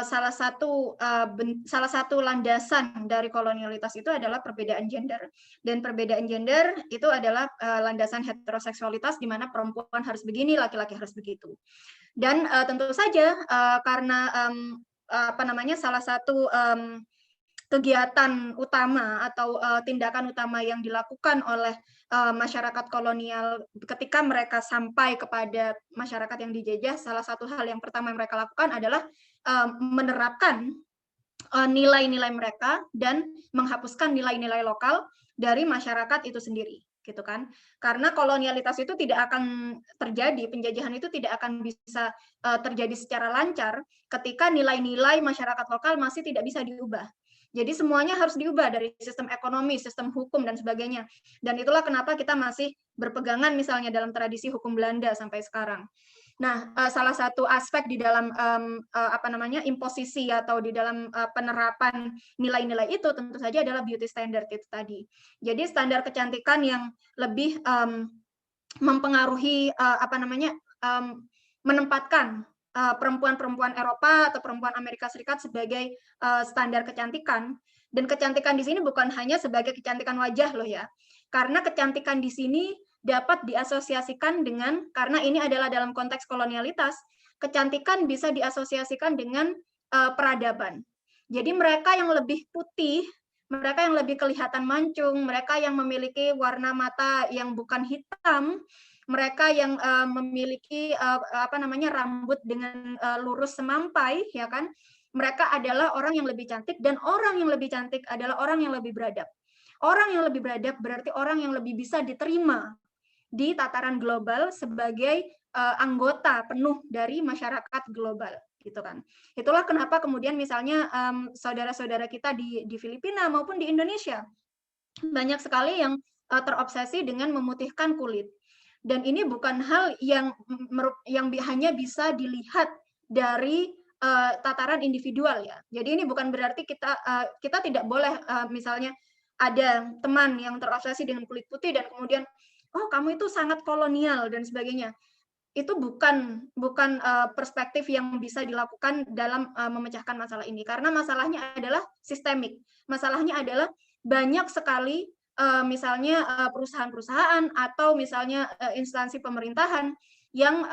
salah satu landasan dari kolonialitas itu adalah perbedaan gender, dan perbedaan gender itu adalah landasan heteroseksualitas di mana perempuan harus begini, laki-laki harus begitu. Dan tentu saja karena salah satu kegiatan utama atau tindakan utama yang dilakukan oleh masyarakat kolonial ketika mereka sampai kepada masyarakat yang dijajah, salah satu hal yang pertama yang mereka lakukan adalah menerapkan nilai-nilai mereka dan menghapuskan nilai-nilai lokal dari masyarakat itu sendiri, gitu kan? Karena kolonialitas itu tidak akan terjadi, penjajahan itu tidak akan bisa terjadi secara lancar ketika nilai-nilai masyarakat lokal masih tidak bisa diubah. Jadi semuanya harus diubah dari sistem ekonomi, sistem hukum, dan sebagainya. Dan itulah kenapa kita masih berpegangan misalnya dalam tradisi hukum Belanda sampai sekarang. Nah, salah satu aspek di dalam imposisi atau di dalam penerapan nilai-nilai itu tentu saja adalah beauty standard itu tadi. Jadi standar kecantikan yang lebih mempengaruhi menempatkan perempuan-perempuan Eropa atau perempuan Amerika Serikat sebagai standar kecantikan. Dan kecantikan di sini bukan hanya sebagai kecantikan wajah loh ya. Karena kecantikan di sini dapat diasosiasikan dengan, karena ini adalah dalam konteks kolonialitas, kecantikan bisa diasosiasikan dengan peradaban. Jadi mereka yang lebih putih, mereka yang lebih kelihatan mancung, mereka yang memiliki warna mata yang bukan hitam, mereka yang memiliki rambut dengan lurus semampai, ya kan? Mereka adalah orang yang lebih cantik, dan orang yang lebih cantik adalah orang yang lebih beradab. Orang yang lebih beradab berarti orang yang lebih bisa diterima di tataran global sebagai anggota penuh dari masyarakat global, gitu kan. Itulah kenapa kemudian misalnya saudara-saudara kita di Filipina maupun di Indonesia banyak sekali yang terobsesi dengan memutihkan kulit. Dan ini bukan hal yang hanya bisa dilihat dari tataran individual ya. Jadi ini bukan berarti kita tidak boleh misalnya ada teman yang terobsesi dengan kulit putih dan kemudian oh kamu itu sangat kolonial dan sebagainya. Itu bukan perspektif yang bisa dilakukan dalam memecahkan masalah ini, karena masalahnya adalah sistemik. Masalahnya adalah banyak sekali misalnya perusahaan-perusahaan atau misalnya instansi pemerintahan yang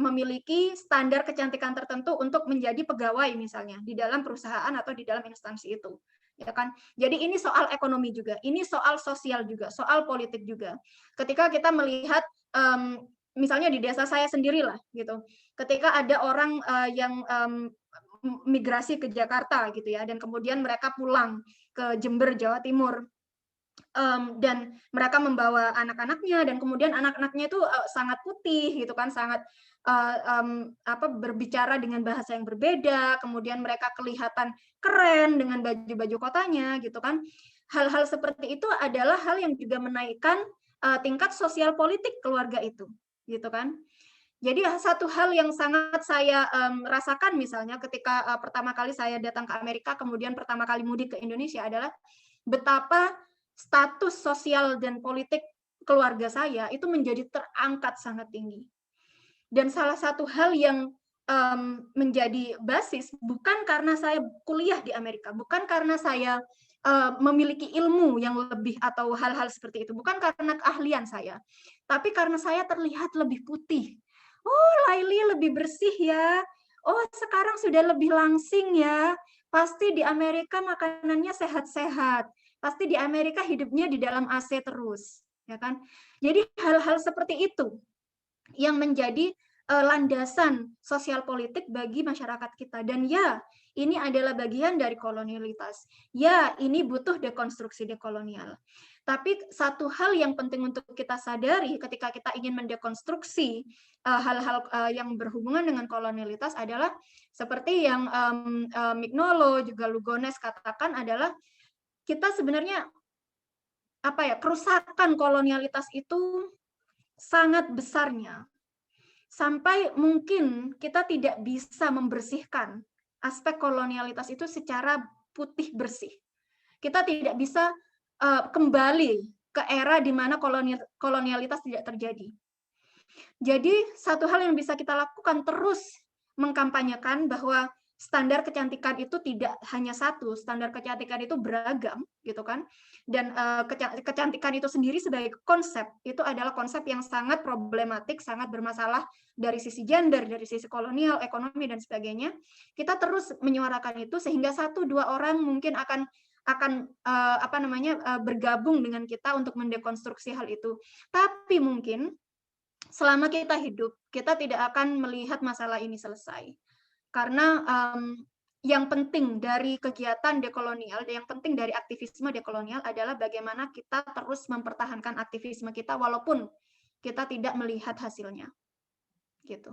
memiliki standar kecantikan tertentu untuk menjadi pegawai misalnya di dalam perusahaan atau di dalam instansi itu, ya kan? Jadi ini soal ekonomi juga, ini soal sosial juga, soal politik juga. Ketika kita melihat misalnya di desa saya sendirilah gitu. Ketika ada orang yang migrasi ke Jakarta gitu ya, dan kemudian mereka pulang ke Jember, Jawa Timur. Dan mereka membawa anak-anaknya, dan kemudian anak-anaknya itu sangat putih gitu kan, sangat berbicara dengan bahasa yang berbeda, kemudian mereka kelihatan keren dengan baju-baju kotanya gitu kan. Hal-hal seperti itu adalah hal yang juga menaikkan tingkat sosial politik keluarga itu gitu kan. Jadi satu hal yang sangat saya rasakan misalnya ketika pertama kali saya datang ke Amerika, kemudian pertama kali mudik ke Indonesia adalah betapa status sosial dan politik keluarga saya itu menjadi terangkat sangat tinggi. Dan salah satu hal yang menjadi basis bukan karena saya kuliah di Amerika, bukan karena saya memiliki ilmu yang lebih atau hal-hal seperti itu, bukan karena keahlian saya, tapi karena saya terlihat lebih putih. Oh, Laili lebih bersih ya. Oh, sekarang sudah lebih langsing ya. Pasti di Amerika makanannya sehat-sehat. Pasti di Amerika hidupnya di dalam AC terus, ya kan? Jadi hal-hal seperti itu yang menjadi landasan sosial politik bagi masyarakat kita. Dan ya, ini adalah bagian dari kolonialitas. Ya, ini butuh dekonstruksi dekolonial. Tapi satu hal yang penting untuk kita sadari ketika kita ingin mendekonstruksi hal-hal yang berhubungan dengan kolonialitas adalah seperti yang Mignolo juga Lugones katakan adalah kita sebenarnya kerusakan kolonialitas itu sangat besarnya. Sampai mungkin kita tidak bisa membersihkan aspek kolonialitas itu secara putih bersih. Kita tidak bisa kembali ke era di mana kolonialitas tidak terjadi. Jadi satu hal yang bisa kita lakukan terus mengkampanyekan bahwa standar kecantikan itu tidak hanya satu, standar kecantikan itu beragam, gitu kan? Dan kecantikan itu sendiri sebagai konsep itu adalah konsep yang sangat problematik, sangat bermasalah dari sisi gender, dari sisi kolonial, ekonomi dan sebagainya. Kita terus menyuarakan itu sehingga 1-2 orang mungkin akan bergabung dengan kita untuk mendekonstruksi hal itu. Tapi mungkin selama kita hidup, kita tidak akan melihat masalah ini selesai. Karena yang penting dari kegiatan dekolonial, yang penting dari aktivisme dekolonial adalah bagaimana kita terus mempertahankan aktivisme kita walaupun kita tidak melihat hasilnya. Gitu.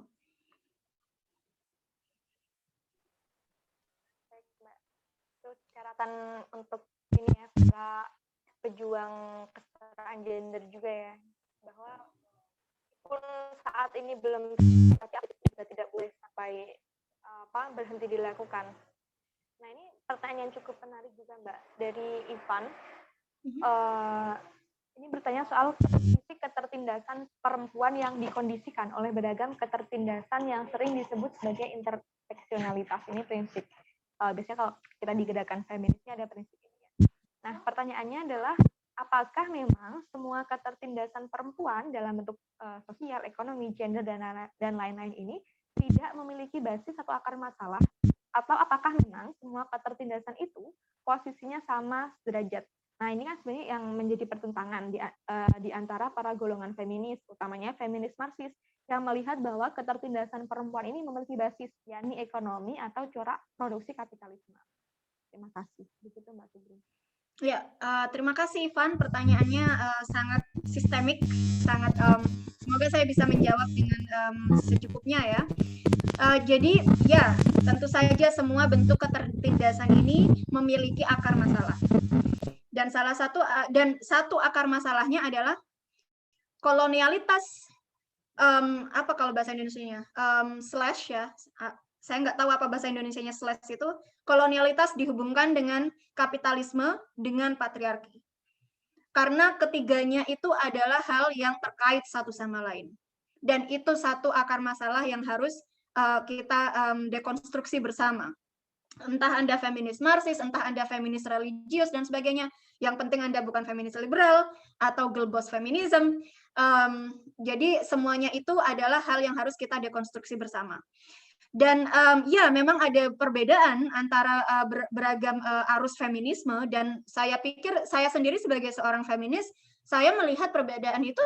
Baik, Mbak. Itu catatan untuk ini ya, para pejuang kesetaraan gender juga ya, bahwa pun saat ini belum, tapi juga tidak boleh sampai berhenti dilakukan. Nah, ini pertanyaan yang cukup menarik juga, Mbak, dari Ivan. Ini bertanya soal fisik ketertindasan perempuan yang dikondisikan oleh beragam ketertindasan yang sering disebut sebagai interseksionalitas. Ini prinsip. Biasanya kalau kita di gerakan feminisnya ada prinsip ini. Nah, pertanyaannya adalah, apakah memang semua ketertindasan perempuan dalam bentuk sosial, ekonomi, gender, dan lain-lain ini tidak memiliki basis atau akar masalah, atau apakah memang semua ketertindasan itu posisinya sama derajat? Nah, ini kan sebenarnya yang menjadi pertentangan di antara para golongan feminis, utamanya feminis Marxis, yang melihat bahwa ketertindasan perempuan ini memiliki basis, yakni ekonomi atau corak produksi kapitalisme. Terima kasih. Begitu, Mbak Fitri. Ya, terima kasih Ivan. Pertanyaannya sangat sistemik, sangat semoga saya bisa menjawab dengan secukupnya ya. Jadi ya, tentu saja semua bentuk ketertindasan ini memiliki akar masalah. Dan satu akar masalahnya adalah kolonialitas. Apa kalau bahasa Indonesianya? Slash ya. Saya nggak tahu apa bahasa Indonesianya slash itu. Kolonialitas dihubungkan dengan kapitalisme, dengan patriarki. Karena ketiganya itu adalah hal yang terkait satu sama lain. Dan itu satu akar masalah yang harus kita dekonstruksi bersama. Entah Anda feminis Marxis, entah Anda feminis religius, dan sebagainya. Yang penting Anda bukan feminis liberal atau girl boss feminism. Jadi semuanya itu adalah hal yang harus kita dekonstruksi bersama. Dan ya memang ada perbedaan antara beragam arus feminisme, dan saya pikir saya sendiri sebagai seorang feminis, saya melihat perbedaan itu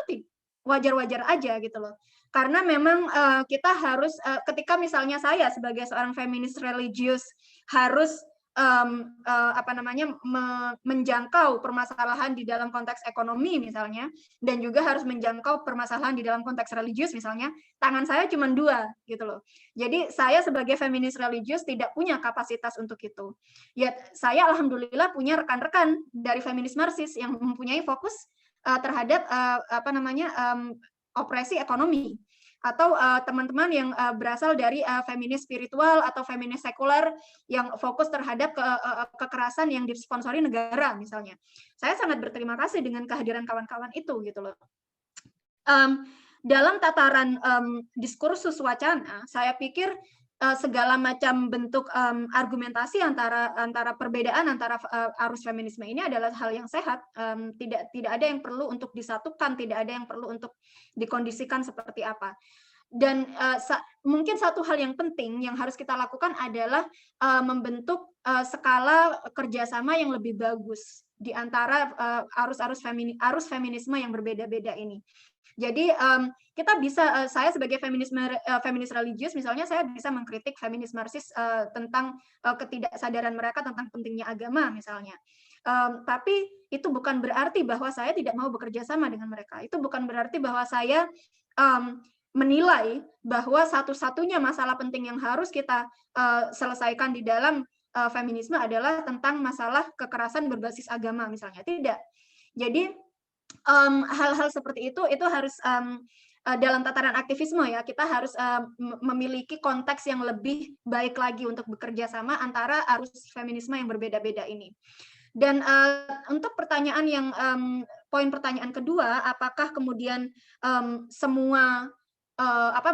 wajar-wajar aja gitu loh. Karena memang kita harus ketika misalnya saya sebagai seorang feminis religius harus menjangkau permasalahan di dalam konteks ekonomi misalnya, dan juga harus menjangkau permasalahan di dalam konteks religius misalnya, tangan saya cuma 2 gitu loh. Jadi saya sebagai feminis religius tidak punya kapasitas untuk itu. Ya, saya alhamdulillah punya rekan-rekan dari feminis Marxis yang mempunyai fokus terhadap opresi ekonomi, atau teman-teman yang berasal dari feminis spiritual atau feminis sekuler yang fokus terhadap kekerasan yang disponsori negara misalnya. Saya sangat berterima kasih dengan kehadiran kawan-kawan itu gitu loh. Dalam tataran diskursus wacana, saya pikir segala macam bentuk argumentasi antara perbedaan antara arus feminisme ini adalah hal yang sehat. Tidak ada yang perlu untuk disatukan, tidak ada yang perlu untuk dikondisikan seperti apa. Dan mungkin satu hal yang penting yang harus kita lakukan adalah membentuk skala kerjasama yang lebih bagus di antara arus feminisme yang berbeda-beda ini. Jadi kita bisa, saya sebagai feminis religius misalnya, saya bisa mengkritik feminis Marxis tentang ketidaksadaran mereka tentang pentingnya agama misalnya. Tapi itu bukan berarti bahwa saya tidak mau bekerja sama dengan mereka. Itu bukan berarti bahwa saya menilai bahwa satu-satunya masalah penting yang harus kita selesaikan di dalam feminisme adalah tentang masalah kekerasan berbasis agama misalnya. Tidak. Jadi hal-hal seperti itu harus dalam tataran aktivisme ya, kita harus memiliki konteks yang lebih baik lagi untuk bekerja sama antara arus feminisme yang berbeda-beda ini. Dan untuk pertanyaan yang poin pertanyaan kedua, apakah kemudian semua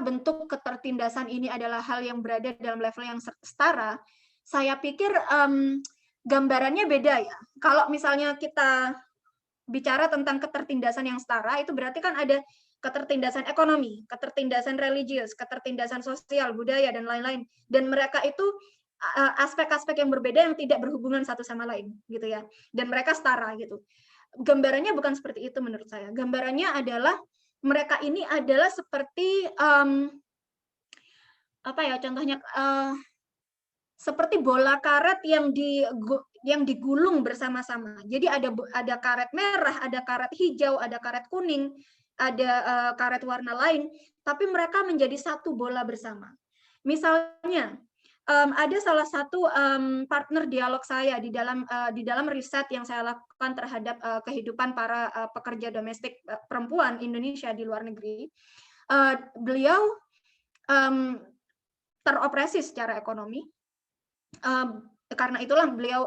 bentuk ketertindasan ini adalah hal yang berada dalam level yang setara? Saya pikir gambarannya beda ya. Kalau misalnya kita bicara tentang ketertindasan yang setara, itu berarti kan ada ketertindasan ekonomi, ketertindasan religius, ketertindasan sosial, budaya, dan lain-lain. Dan mereka itu aspek-aspek yang berbeda yang tidak berhubungan satu sama lain, gitu ya. Dan mereka setara, gitu. Gambarannya bukan seperti itu menurut saya. Gambarannya adalah mereka ini adalah seperti contohnya seperti bola karet yang digulung bersama-sama. Jadi ada karet merah, ada karet hijau, ada karet kuning, ada karet warna lain, tapi mereka menjadi satu bola bersama. Misalnya, ada salah satu partner dialog saya di dalam riset yang saya lakukan terhadap kehidupan para pekerja domestik perempuan Indonesia di luar negeri. Beliau teropresi secara ekonomi. Karena itulah beliau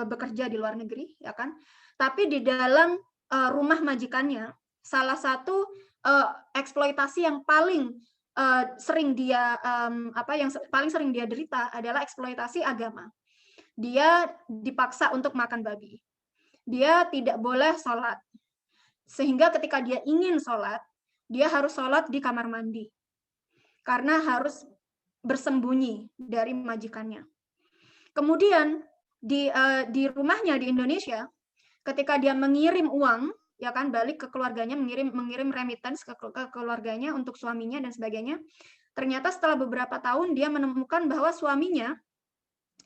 bekerja di luar negeri, ya kan? Tapi di dalam rumah majikannya, salah satu eksploitasi yang paling sering dia paling sering dia derita adalah eksploitasi agama. Dia dipaksa untuk makan babi. Dia tidak boleh sholat. Sehingga ketika dia ingin sholat, dia harus sholat di kamar mandi. Karena harus bersembunyi dari majikannya. Kemudian di rumahnya di Indonesia, ketika dia mengirim uang, ya kan, balik ke keluarganya, mengirim remittance ke keluarganya untuk suaminya dan sebagainya, ternyata setelah beberapa tahun dia menemukan bahwa suaminya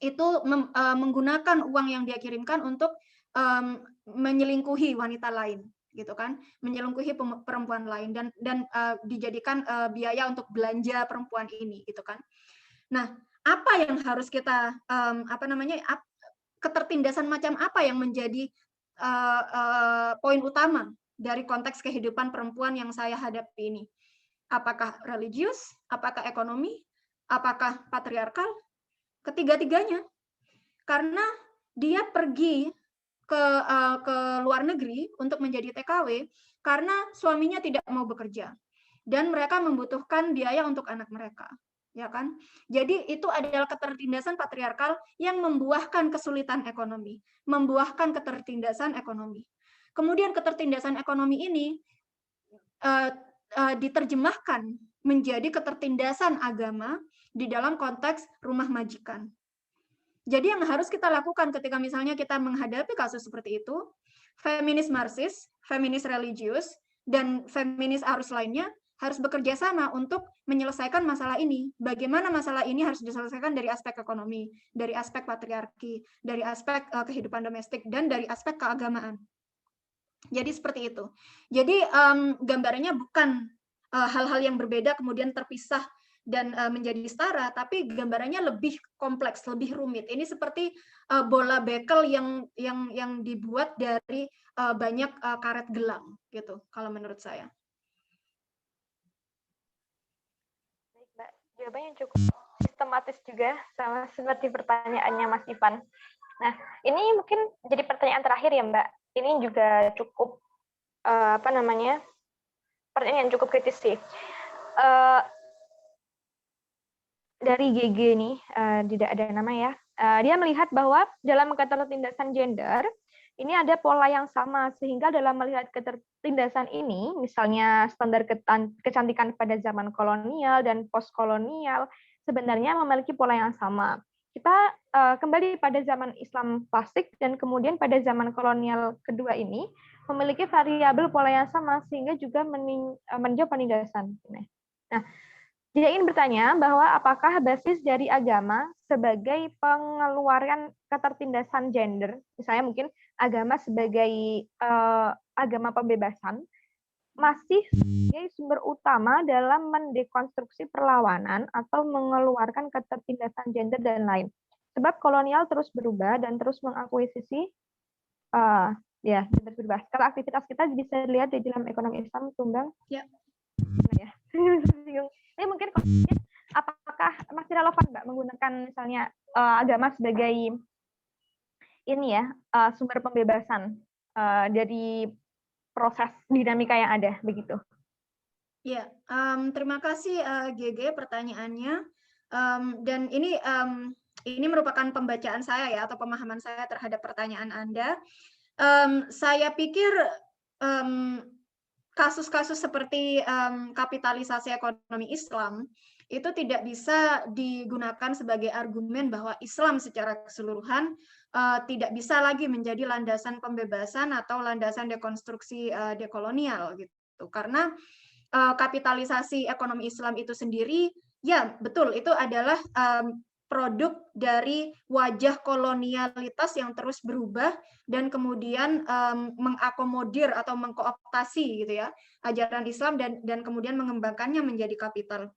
itu menggunakan uang yang dia kirimkan untuk menyelingkuhi wanita lain, gitu kan, menyelingkuhi perempuan lain dan dijadikan biaya untuk belanja perempuan ini, gitu kan. Nah, apa yang harus kita ketertindasan macam apa yang menjadi poin utama dari konteks kehidupan perempuan yang saya hadapi ini? Apakah religius, apakah ekonomi, apakah patriarkal? Ketiga-tiganya. Karena dia pergi ke luar negeri untuk menjadi TKW karena suaminya tidak mau bekerja dan mereka membutuhkan biaya untuk anak mereka, ya kan? Jadi itu adalah ketertindasan patriarkal yang membuahkan kesulitan ekonomi, membuahkan ketertindasan ekonomi. Kemudian ketertindasan ekonomi ini diterjemahkan menjadi ketertindasan agama di dalam konteks rumah majikan. Jadi yang harus kita lakukan ketika misalnya kita menghadapi kasus seperti itu, feminis Marxis, feminis religius, dan feminis arus lainnya harus bekerja sama untuk menyelesaikan masalah ini. Bagaimana masalah ini harus diselesaikan dari aspek ekonomi, dari aspek patriarki, dari aspek kehidupan domestik, dan dari aspek keagamaan. Jadi seperti itu. Jadi gambarannya bukan hal-hal yang berbeda kemudian terpisah dan menjadi setara, tapi gambarannya lebih kompleks, lebih rumit. Ini seperti bola bekel yang dibuat dari banyak karet gelang, gitu. Kalau menurut saya. Baik, Mbak. Jawabannya cukup sistematis juga, sama seperti pertanyaannya Mas Ivan. Nah, ini mungkin jadi pertanyaan terakhir ya, Mbak. Ini juga cukup pertanyaan yang cukup kritis sih. Dari GG nih, tidak ada nama ya. Dia melihat bahwa dalam ketertindasan gender ini ada pola yang sama, sehingga dalam melihat ketertindasan ini, misalnya standar kecantikan pada zaman kolonial dan postkolonial, sebenarnya memiliki pola yang sama. Kita kembali pada zaman Islam klasik dan kemudian pada zaman kolonial kedua ini memiliki variabel pola yang sama, sehingga juga menjawab penindasan. Nah, dia ingin bertanya bahwa apakah basis dari agama sebagai pengeluaran ketertindasan gender, misalnya mungkin agama sebagai agama pembebasan, masih sebagai sumber utama dalam mendekonstruksi perlawanan atau mengeluarkan ketertindasan gender dan lain. Sebab kolonial terus berubah dan terus mengakuisisi berubah. Kalau aktivitas kita bisa dilihat di dalam ekonomi Islam tumbang. Ya. Ini mungkin apakah masih relevan Mbak menggunakan misalnya agama sebagai ini ya sumber pembebasan dari proses dinamika yang ada begitu? Ya, terima kasih GG pertanyaannya, dan ini merupakan pembacaan saya ya atau pemahaman saya terhadap pertanyaan Anda. Saya pikir kasus-kasus seperti kapitalisasi ekonomi Islam itu tidak bisa digunakan sebagai argumen bahwa Islam secara keseluruhan tidak bisa lagi menjadi landasan pembebasan atau landasan dekonstruksi dekolonial gitu. Karena kapitalisasi ekonomi Islam itu sendiri, ya betul, itu adalah produk dari wajah kolonialitas yang terus berubah dan kemudian mengakomodir atau mengkooptasi gitu ya ajaran Islam dan kemudian mengembangkannya menjadi kapital.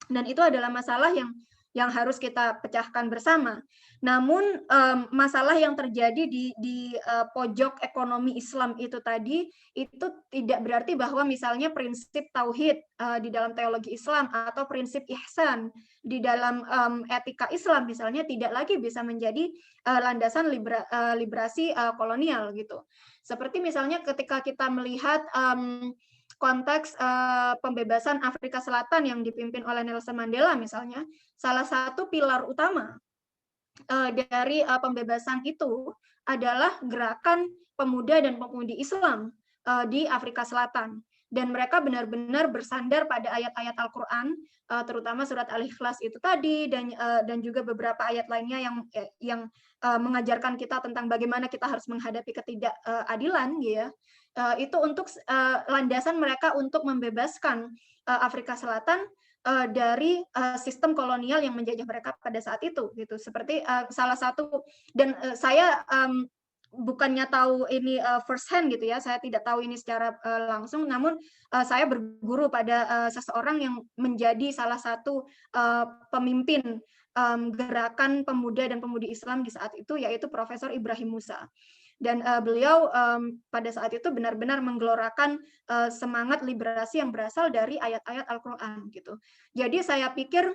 Dan itu adalah masalah yang harus kita pecahkan bersama. Namun masalah yang terjadi di pojok ekonomi Islam itu tadi itu tidak berarti bahwa misalnya prinsip tauhid di dalam teologi Islam atau prinsip ihsan di dalam etika Islam misalnya tidak lagi bisa menjadi landasan liberasi kolonial gitu. Seperti misalnya ketika kita melihat konteks pembebasan Afrika Selatan yang dipimpin oleh Nelson Mandela misalnya, salah satu pilar utama dari pembebasan itu adalah gerakan pemuda dan pemudi Islam di Afrika Selatan. Dan mereka benar-benar bersandar pada ayat-ayat Al-Quran, terutama surat Al-Ikhlas itu tadi, dan juga beberapa ayat lainnya yang mengajarkan kita tentang bagaimana kita harus menghadapi ketidakadilan, ya. Itu untuk landasan mereka untuk membebaskan Afrika Selatan dari sistem kolonial yang menjajah mereka pada saat itu, gitu. Seperti salah satu, dan saya bukannya tahu ini first hand gitu ya, saya tidak tahu ini secara langsung, namun saya berguru pada seseorang yang menjadi salah satu pemimpin gerakan pemuda dan pemudi Islam di saat itu, yaitu Profesor Ibrahim Musa. Dan beliau pada saat itu benar-benar menggelorakan semangat liberasi yang berasal dari ayat-ayat Al-Quran gitu. Jadi saya pikir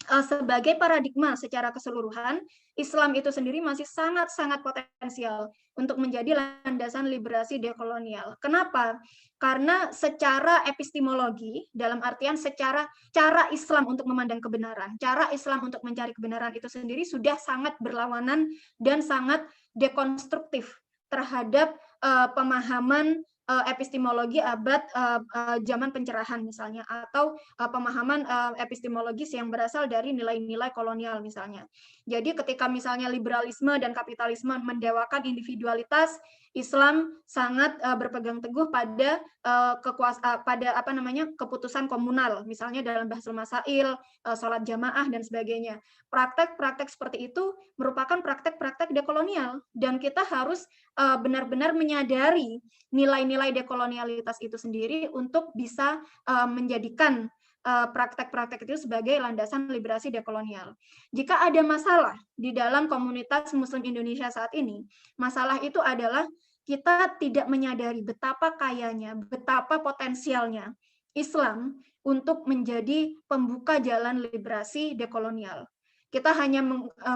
sebagai paradigma secara keseluruhan, Islam itu sendiri masih sangat-sangat potensial untuk menjadi landasan liberasi dekolonial. Kenapa? Karena secara epistemologi, dalam artian secara cara Islam untuk memandang kebenaran, cara Islam untuk mencari kebenaran itu sendiri sudah sangat berlawanan dan sangat dekonstruktif terhadap pemahaman epistemologi abad zaman pencerahan misalnya, atau pemahaman epistemologis yang berasal dari nilai-nilai kolonial misalnya. Jadi ketika misalnya liberalisme dan kapitalisme mendewakan individualitas, Islam sangat berpegang teguh pada keputusan komunal, misalnya dalam Bahsul Masail, sholat jamaah dan sebagainya. Praktek-praktek seperti itu merupakan praktek-praktek dekolonial, dan kita harus benar-benar menyadari nilai-nilai dekolonialitas itu sendiri untuk bisa menjadikan praktek-praktek itu sebagai landasan liberasi dekolonial. Jika ada masalah di dalam komunitas Muslim Indonesia saat ini, masalah itu adalah kita tidak menyadari betapa kayanya, betapa potensialnya Islam untuk menjadi pembuka jalan liberasi dekolonial. Kita hanya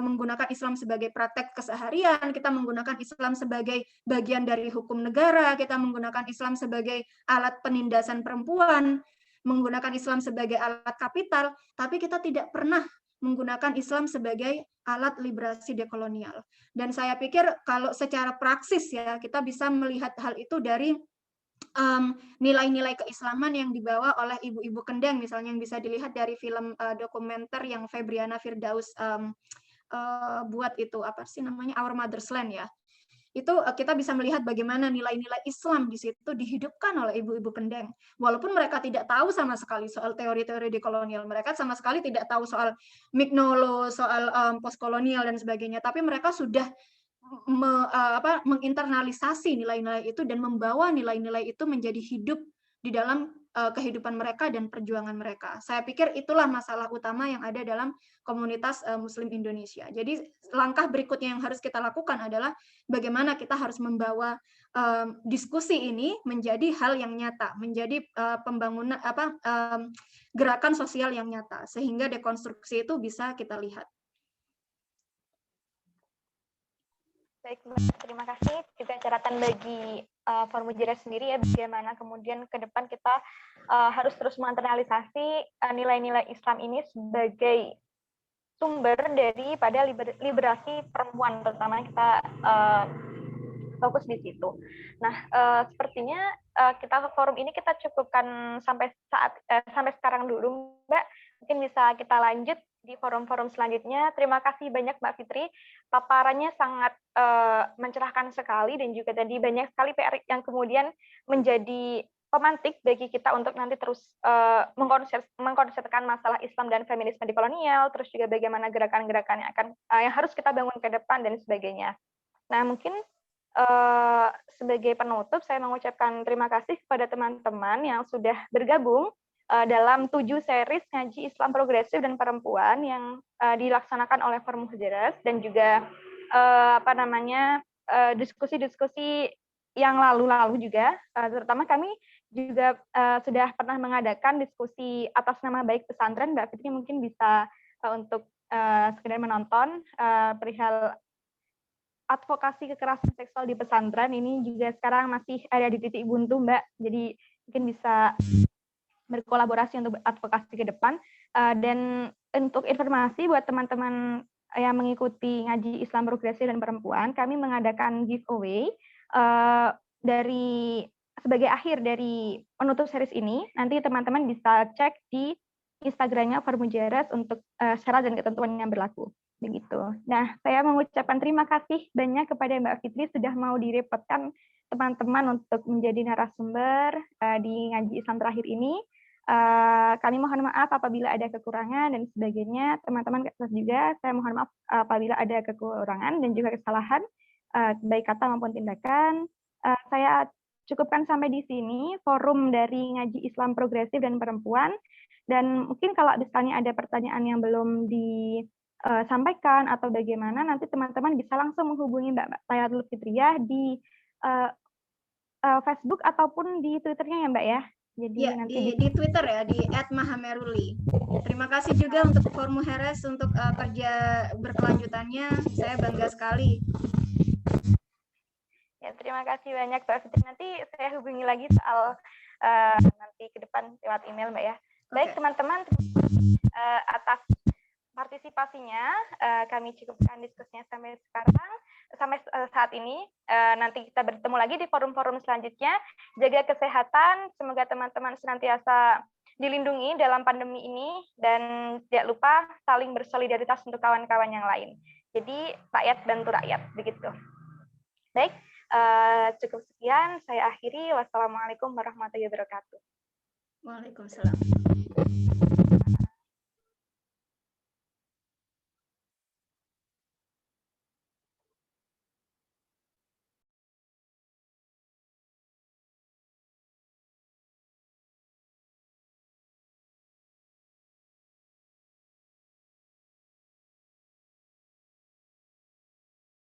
menggunakan Islam sebagai praktek keseharian, kita menggunakan Islam sebagai bagian dari hukum negara, kita menggunakan Islam sebagai alat penindasan perempuan, menggunakan Islam sebagai alat kapital, tapi kita tidak pernah menggunakan Islam sebagai alat liberasi dekolonial. Dan saya pikir kalau secara praksis ya, kita bisa melihat hal itu dari nilai-nilai keislaman yang dibawa oleh ibu-ibu Kendeng, misalnya yang bisa dilihat dari film dokumenter yang Febriana Firdaus buat itu, apa sih namanya, Our Mother's Land ya. Itu kita bisa melihat bagaimana nilai-nilai Islam di situ dihidupkan oleh ibu-ibu Kendeng. Walaupun mereka tidak tahu sama sekali soal teori-teori dekolonial, mereka sama sekali tidak tahu soal Mignolo, soal postkolonial dan sebagainya, tapi mereka sudah menginternalisasi nilai-nilai itu dan membawa nilai-nilai itu menjadi hidup di dalam kehidupan mereka dan perjuangan mereka. Saya pikir itulah masalah utama yang ada dalam komunitas Muslim Indonesia. Jadi langkah berikutnya yang harus kita lakukan adalah bagaimana kita harus membawa diskusi ini menjadi hal yang nyata, menjadi pembangunan gerakan sosial yang nyata, sehingga dekonstruksi itu bisa kita lihat. Baik, terima kasih. Juga catatan bagi Forum Mujairah sendiri ya, bagaimana kemudian ke depan kita harus terus menginternalisasi nilai-nilai Islam ini sebagai sumber daripada liberasi perempuan, terutama kita fokus di situ. Nah, sepertinya kita forum ini kita cukupkan sampai sekarang dulu, Mbak. Mungkin bisa kita lanjut di forum-forum selanjutnya. Terima kasih banyak Mbak Fitri. Paparannya sangat mencerahkan sekali, dan juga tadi banyak sekali PR yang kemudian menjadi pemantik bagi kita untuk nanti terus mengkonsepkan masalah Islam dan feminisme di kolonial, terus juga bagaimana gerakan-gerakan yang harus kita bangun ke depan dan sebagainya. Nah, mungkin sebagai penutup saya mengucapkan terima kasih kepada teman-teman yang sudah bergabung dalam 7 series ngaji Islam progresif dan perempuan yang dilaksanakan oleh Forum Mujairah, dan juga diskusi-diskusi yang lalu-lalu juga, terutama kami juga sudah pernah mengadakan diskusi atas nama baik pesantren. Mbak Fitri mungkin bisa untuk sekedar menonton perihal advokasi kekerasan seksual di pesantren ini juga sekarang masih ada di titik buntu, Mbak. Jadi mungkin bisa berkolaborasi untuk advokasi ke depan. Dan untuk informasi buat teman-teman yang mengikuti ngaji Islam progresif dan perempuan, kami mengadakan giveaway sebagai akhir dari penutup series ini. Nanti teman-teman bisa cek di Instagramnya Forum Mujairah untuk syarat dan ketentuan yang berlaku. Begitu. Nah, saya mengucapkan terima kasih banyak kepada Mbak Fitri sudah mau direpotkan teman-teman untuk menjadi narasumber di ngaji Islam terakhir ini. Kami mohon maaf apabila ada kekurangan dan sebagainya. Teman-teman juga saya mohon maaf apabila ada kekurangan dan juga kesalahan baik kata maupun tindakan. Saya cukupkan sampai di sini forum dari ngaji Islam progresif dan perempuan. Dan mungkin kalau misalnya ada pertanyaan yang belum disampaikan atau bagaimana, nanti teman-teman bisa langsung menghubungi Mbak Tayatul Fitriyah di Facebook ataupun di Twitternya ya Mbak ya. Jadi ya, nanti di Twitter ya, di @mahameruli. Terima kasih juga untuk Forum Mujairah untuk kerja berkelanjutannya. Saya bangga sekali. Ya, terima kasih banyak Mbak Fitri. Nanti saya hubungi lagi soal nanti ke depan lewat email Mbak ya. Baik teman-teman, atas partisipasinya. Kami cukupkan diskusinya sampai saat ini. Nanti kita bertemu lagi di forum-forum selanjutnya. Jaga kesehatan, semoga teman-teman senantiasa dilindungi dalam pandemi ini, dan tidak lupa saling bersolidaritas untuk kawan-kawan yang lain. Jadi rakyat bantu rakyat, begitu. Baik, cukup sekian. Saya akhiri. Wassalamualaikum warahmatullahi wabarakatuh. Waalaikumsalam.